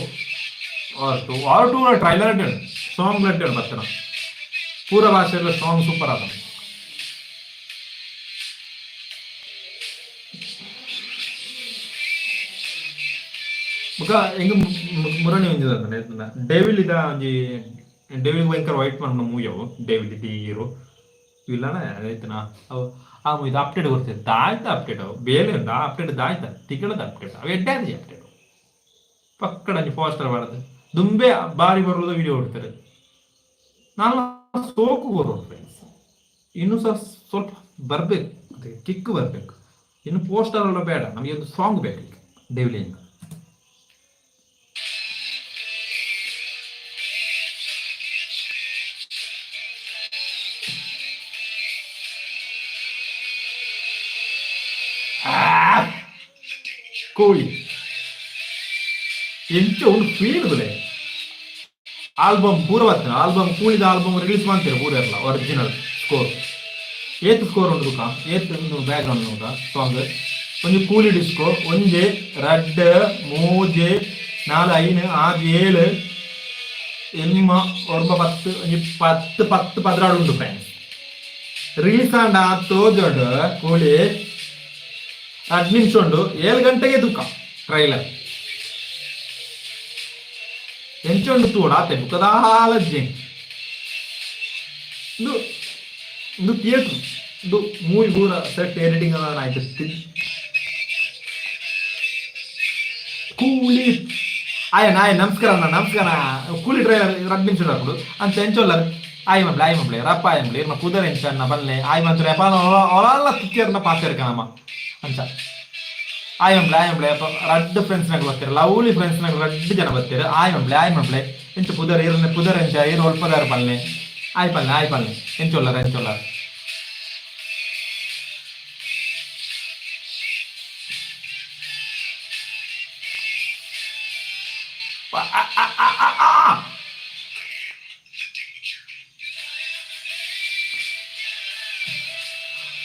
trailer song ಬರ್ತಾನ ಪೂರ ಭಾಷೆಲ್ಲ ಸಾಂಗ್ ಸೂಪರ್ ಆದ. ಬೊಕ ಎಂಗ್ ಮುರಣಿ ಒಂಜಿದ ಡೇವಿಲ್ ಇದ ಒಂಜಿ ಡೇವಿಲ್ ಭಯಂಕರ ವೈಟ್ ಮನ್ನ ಮೂವಿ ಅವು ಡೇವಿಲ್ ದಿ ಹೀರೋ ಇಲ್ಲನ ಆಯ್ತನ ಅವು ಆ ಮೂವಿ ಅಪ್ಡೇಟ್ ಕೊಡ್ತೇವೆ ದಾಯ್ತ ಅಪ್ಡೇಟ್ ಅವು ಬೇರೆ ಉಂಟ ಅಪ್ಡೇಟ್ ದಾಯ್ತ ತಿಕ್ಕಳದ ಅಪ್ಡೇಟ್ ಅವು ಎಡ್ಡಾದಿ ಅಪ್ಡೇಟ್ ಪಕ್ಕಡ ಪೋಸ್ಟರ್ ಬರದು ದುಂಬೆ ಬಾರಿ ಬರುವುದು ವಿಡಿಯೋ ಹೊಡ್ತಾರೆ. ನಾನು ಸೋಕು ಬರೋದು ಫ್ರೆಂಡ್ಸ್, ಇನ್ನೂ ಸ್ವಲ್ಪ ಬರ್ಬೇಕು, ಅದಕ್ಕೆ ಕಿಕ್ ಬರ್ಬೇಕು. ಇನ್ನು ಪೋಸ್ಟರ್ ಎಲ್ಲ ಬೇಡ, ನಮಗೆ ಒಂದು ಸಾಂಗ್ ಬೇಕು ಡೇವಿಲಿಂದ. ಕೋಳಿ ಎಂಚ ಒಂದು ಫೀಲ್ ಬಲೆ ಆಲ್ಬಮ್ ಪೂರ ಬರ್ತೇನೆ. ಆಲ್ಬಮ್ ಕೂಳಿದ ಆಲ್ಬಮ್ ರಿಲೀಸ್ ಮಾಡ್ತೀರಾ ಪೂರ ಎಲ್ಲ ಒರಿಜಿನಲ್ ಸ್ಕೋರ್ ಏತ್ ಸ್ಕೋರ್ ಉಂಟು ಏತ್ ಬ್ಯಾಕ್ ಗ್ರೌಂಡ್ ಉಂಟು ಸಾಂಗ್ ಒಂದು ಕೂಲಿ ಡಿಸ್ಕೋ ಒಂಜೆ ರಡ್ಡ್ ಮೂಜೆ ನಾಲು ಐನು ಆರು ಏಳು ಎನ್ಮ ಒರ್ಬ ಪತ್ತು ಪತ್ತು ಪತ್ತು ಪದ್ರಾಡು ಉಂಟು ಫ್ರೆಂಡ್ಸ್. ರಿಲೀಸ್ ಆಂಡ ತೋಜೋಡು ಕೂಲಿ 10 ನಿಮಿಷ ಉಂಟು 7 ಗಂಟೆಗೆ ದುಃಖ ಟ್ರೈಲರ್ ಎಂಚೊಂಡು ತೂಡಾತೆ ಬುಕ್ಕದಾಲಜ್ಜೆ ಇದು ಥಿಯೇಟರ್ ಇದು ಮೂವಿ ಪೂರ ಸೆಟ್ ಎಡಿಟಿಂಗ್ ಆಯ್ತು. ಕೂಲಿ ಆಯನ ನಮಸ್ಕಾರ ನಮಸ್ಕಾರ ಕೂಲಿ ಟ್ರೈಲರ್ 2 ನಿಮಿಷ ಹಾಕುದು ಅಂತ ಎಂಚೊಲ್ಲ ಆಯ್ ಮಬ್ಳೆ ರಪ್ಪ ಆಯಮ್ಲೆ ಇರ್ನ ಕುದರ್ ಎಂಚನ್ನ ಬಲ್ಲೆ ಆಯ್ ಮಾತ್ರ ಅವಳೆಲ್ಲ ತುಕ್ಕಿಯರ್ನ ಪಾತಿರ್ಕನಮ್ಮ ಅಂತ ಆಯಂಬ್ಲೆ ರಡ್ಡ್ ಫ್ರೆಂಡ್ಸ್ನಾಗ ಬರ್ತಾರೆ, ಲವ್ಲಿ ಫ್ರೆಂಡ್ಸ್ನಾಗ ರಡ್ಡ್ ಜನ ಬರ್ತಾರೆ. ಆಯಂಬ್ಲೆ ಎಂಚ ಪುದರ್ ಎಂಚ ಏರು ಒಲ್ಪದಾರ ಪಲ್ಲೆ ಆಯ್ ಪಲ್ಲೆ ಎಂಚೊಲ್ಲರ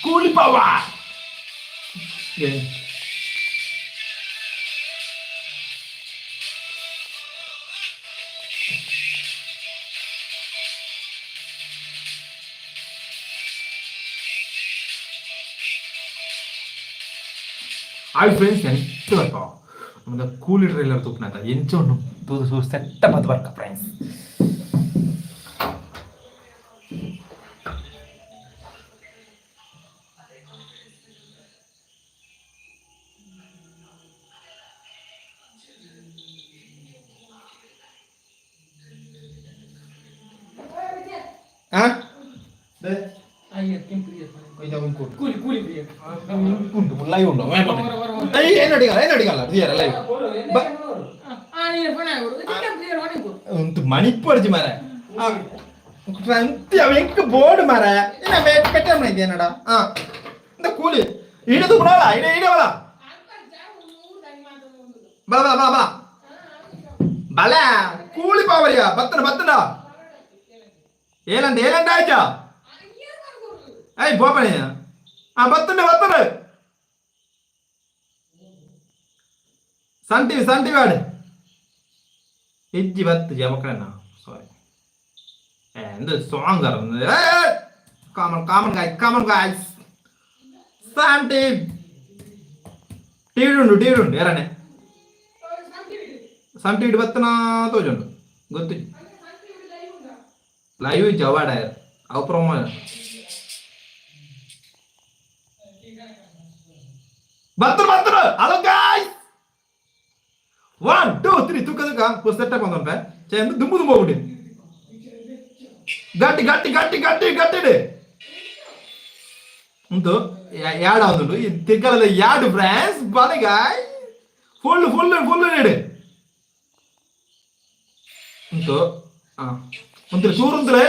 ಕೂಲಿ ಪವ ಹಾಯ್ ಫ್ರೆಂಡ್ಸ್, ಎಂತ ಬರ್ಕ ನಮ್ದು ಕೂಲಿ ಟ್ರೈಲರ್ ತೂಕ್ನಾತ ಎಂಚೊಂಡು ತೂದು ಸೆಟ್ಟ ಬದ್ ಬರ್ಕ ಫ್ರೆಂಡ್ಸ್. മണിപ്പടിച്ച് മാറ എനിക്ക് ബോർഡ് മാറ എന്നടാ ആ എന്താ കൂലി ഇട തൂക്കണോളാ ഇട ബല കൂലി പോവലിയാ ബത്തണ്ട ഏലണ്ട ആഴ്ച ഏയ് പോപ്പണേ ആ ബത്തണ്ട് സൺ ടി വാട് ഇജ്ജി ബത്ത് ജമക്കണ സോറി എന്ത് സോങ് കറന്നത് കാമൺ ഗൈസ് സൺ ಟಿವಿ ಉಂಟು ಯಾರನೆ ಸನ್ ಟಿವಿ ಬತ್ತನ ತೋಜುಂಡು ಗೊತ್ತು ಲೈವ್ ಜವಾಡ ಅವು ಪ್ರೊಮೋ ಬತ್ತರು ಹಲೋ ಗಾಯ್ಸ್ 1 2 3 ತುಕ್ಕ ಸೆಟಪ್ ಒಂದೊಂದು ಚೆಂದ ದುಂಬು ಹೋಗ್ಬಿಡಿ ಗಟ್ಟಿ ಉಂಟು ಯಾಡ ಒಂದು ಈ ತಿಕ್ಕಲದ ಯಾಡು ಫ್ರೆಂಡ್ಸ್ ಬಲೆ ಗಾಯ್ ಫುಲ್ ನೀಡು ಉಂಟು ಒಂದ್ರೆ ಚೂರುಂದ್ರೆ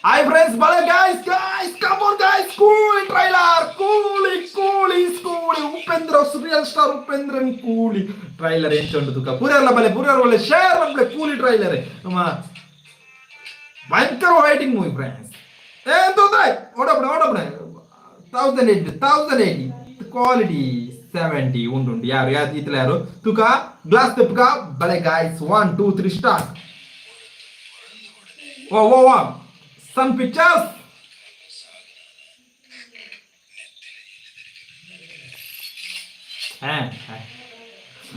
ಹಾಯ್ ಫ್ರೆಂಡ್ಸ್ ಬಲೆ ಗಾಯ್ಸ್ ಕಮ್ ಆನ್ ಗಾಯ್ಸ್ ಕೂಲಿ ಟ್ರೈಲರ್ ಕೂಲಿ ಉಪೇಂದ್ರ ರಿಯಲ್ ಸ್ಟಾರ್ ಉಪೇಂದ್ರನ್ ಕೂಲಿ ಟ್ರೈಲರ್ ಎಂಚೊಂಡು ತುಕ ಪೂರಲ್ಲ ಬಲೆ ಶೇರ್ ಮಾಡ್ಲೆ ಕೂಲಿ ಟ್ರೈಲರ್ ಭಯಂಕರ ವೈಟಿಂಗ್ ಮೂವಿ ಫ್ರೆಂಡ್ಸ್ ಎಂತಂದ್ರೆ ಓಡಬ್ರೆ 1080 ಕ್ವಾಲಿಟಿ 70 ಉಂಟು ಯಾರು ಇತ್ತಲ ಯಾರು ತುಕ ಗ್ಲಾಸ್ ತೆಪ್ಪಕ ಬಲೆ guys 1 2 3 start O Sun pictures.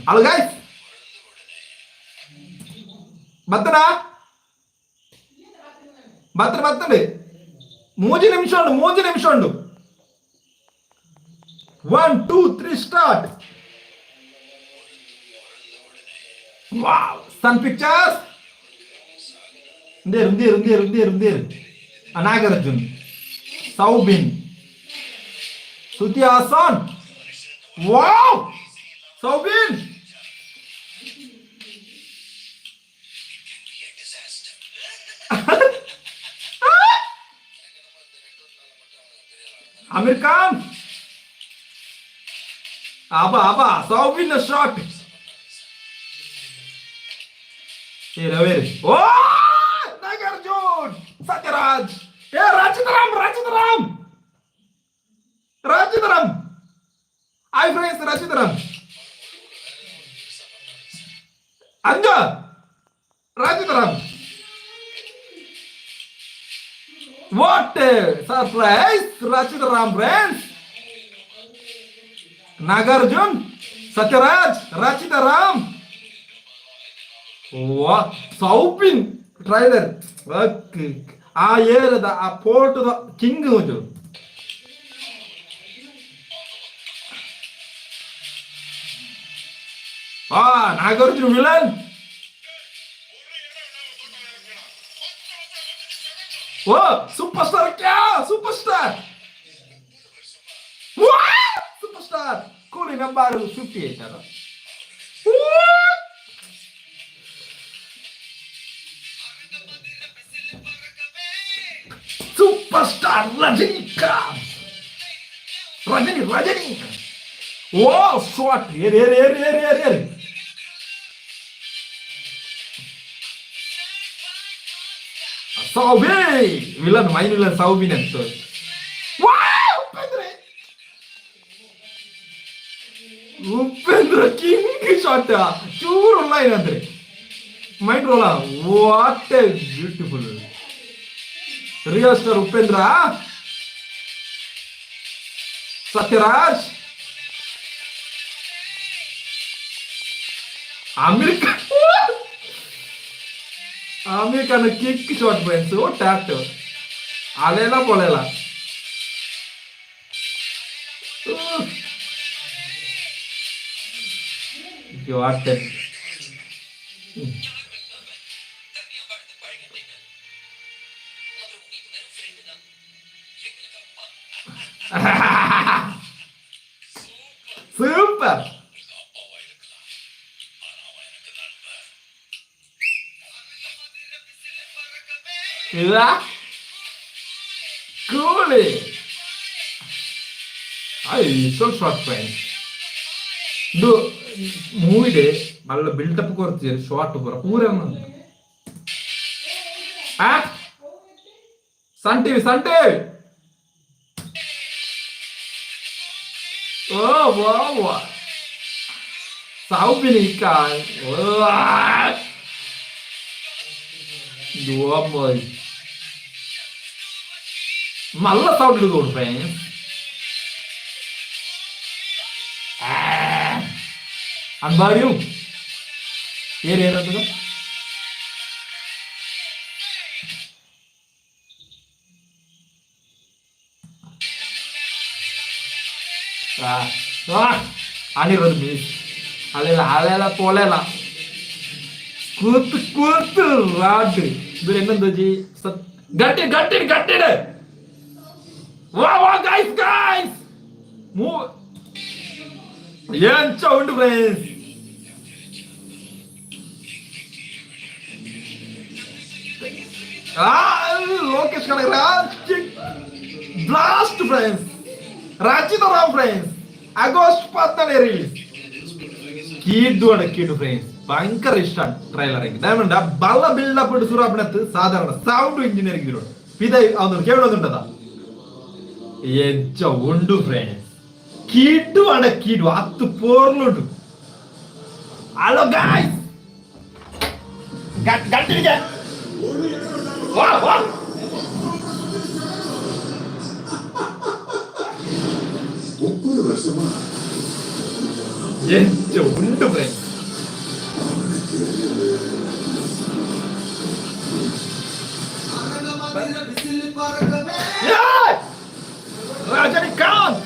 Hello guys. Battana. Battana. Moji nimshondu. 1, 2, 3 start. Wow. Sun pictures. There. Anagarjun. Saubin. Suti Hasan. Wow. Saubin. Amir Khan. Abba. Saubin a shot. Here. Oh! Nagarjun. Satyaraj. Hey, Rajitharam. Hi friends, Rajitharam. Anja. Rajitharam. What a surprise, Rajitharam friends. Nagarjun, Satyaraj, Rajitharam. What? Saubin trailer. Okay. ಆ ಏರದ ಆ ಪೋರ್ಟದ king ಉಂಟು. Nagarjuna villain. ಓ super star super star ಕೂಲಿ number 58 ಅದ. Superstar Rajani. Wow, shot. Here. Saubin. Main villain Saubin episode. Wow, Upendra king shot. Churu line andre. Mind roll. What a beautiful. Real star Upendra. Satyaraj. Amir Khan kick shot friends. So tapped. Alela polela. What a super. Coolie. So short friends. Do movie day malla build up kortiri short pura Sun TV. Oh wow. Saubin ikan. Dua boy. Malla sound good friends. Anbariu. Here athuga. Anirudh miss. Alela polela. Kutu rad. Idu ennoji gatti. Wow guys. Move. Yencha undu friends. Lokesh blast friends. Rajitharam friends. August 14 release. Kid friends. Bankar istan trailer ing. Diamond balla build up idu surapinathu sadharana sound engineering idu. Pidai avanu kelodundada. Yencha undu friends. Kid attu porludu. Hello guys. Gatti. Wow. ಎಂಚು ಉಂಟು friends. Rajinikanth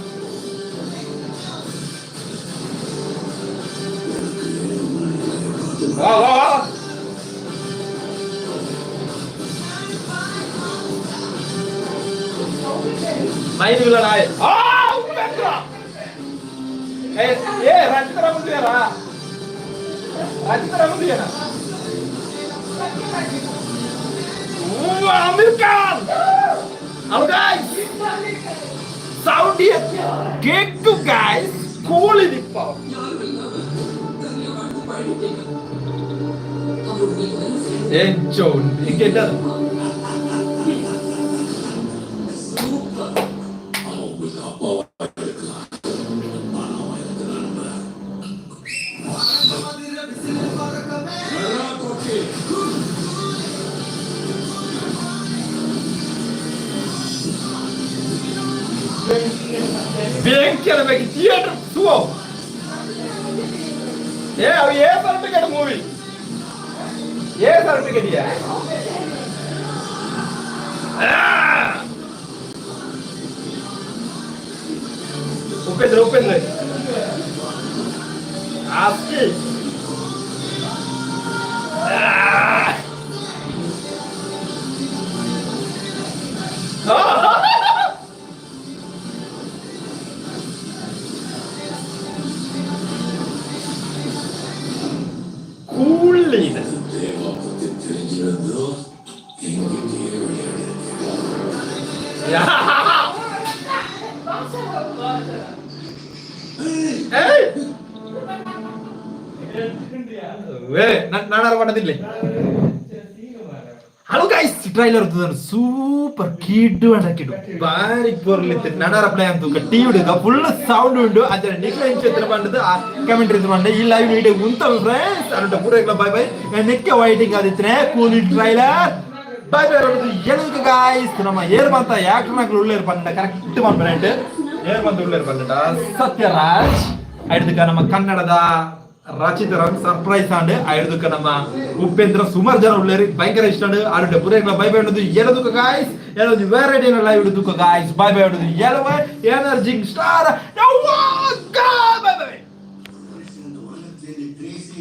ಮೈದುಗಳ ನಾಯಿ ರಚಿತರ ಮುಂದಿಯಾರ ರಚಿತರ ಮುಂದಿಯಾರ Amir Khan. Hello guys. Saudi get to guys. Coolie the pop. John, you get that. Bien que le make theater suo. Yeah, yes, I'll make a movie. Yes, I'll make it here. Open it. Ask it. Coolie. Yeah. Hey. Wait, nana padadille. Hello guys, trailer super kiddu and kiddu. Very poorly. Nana apply antu TV ga full sound undu. Adare decline chetra bandadu commentary mande ee live video unta friends. Ananta pura bye bye. Nekke waiting adithne Coolie trailer. Bye bye everyone guys. Nama air banta actor nakku ulle irpanda correct manparante. Air banta ulle irpanda Satyaraj. Aidukka nama kannadada Rachitaram surprise and Ayuduka nama Upendra Sumarjana Ulleri Bankara Stand are the Pureka bye bye to the yellow guys. Yellow the variety in a live to guys. Bye bye to the yellow energy star. Now what?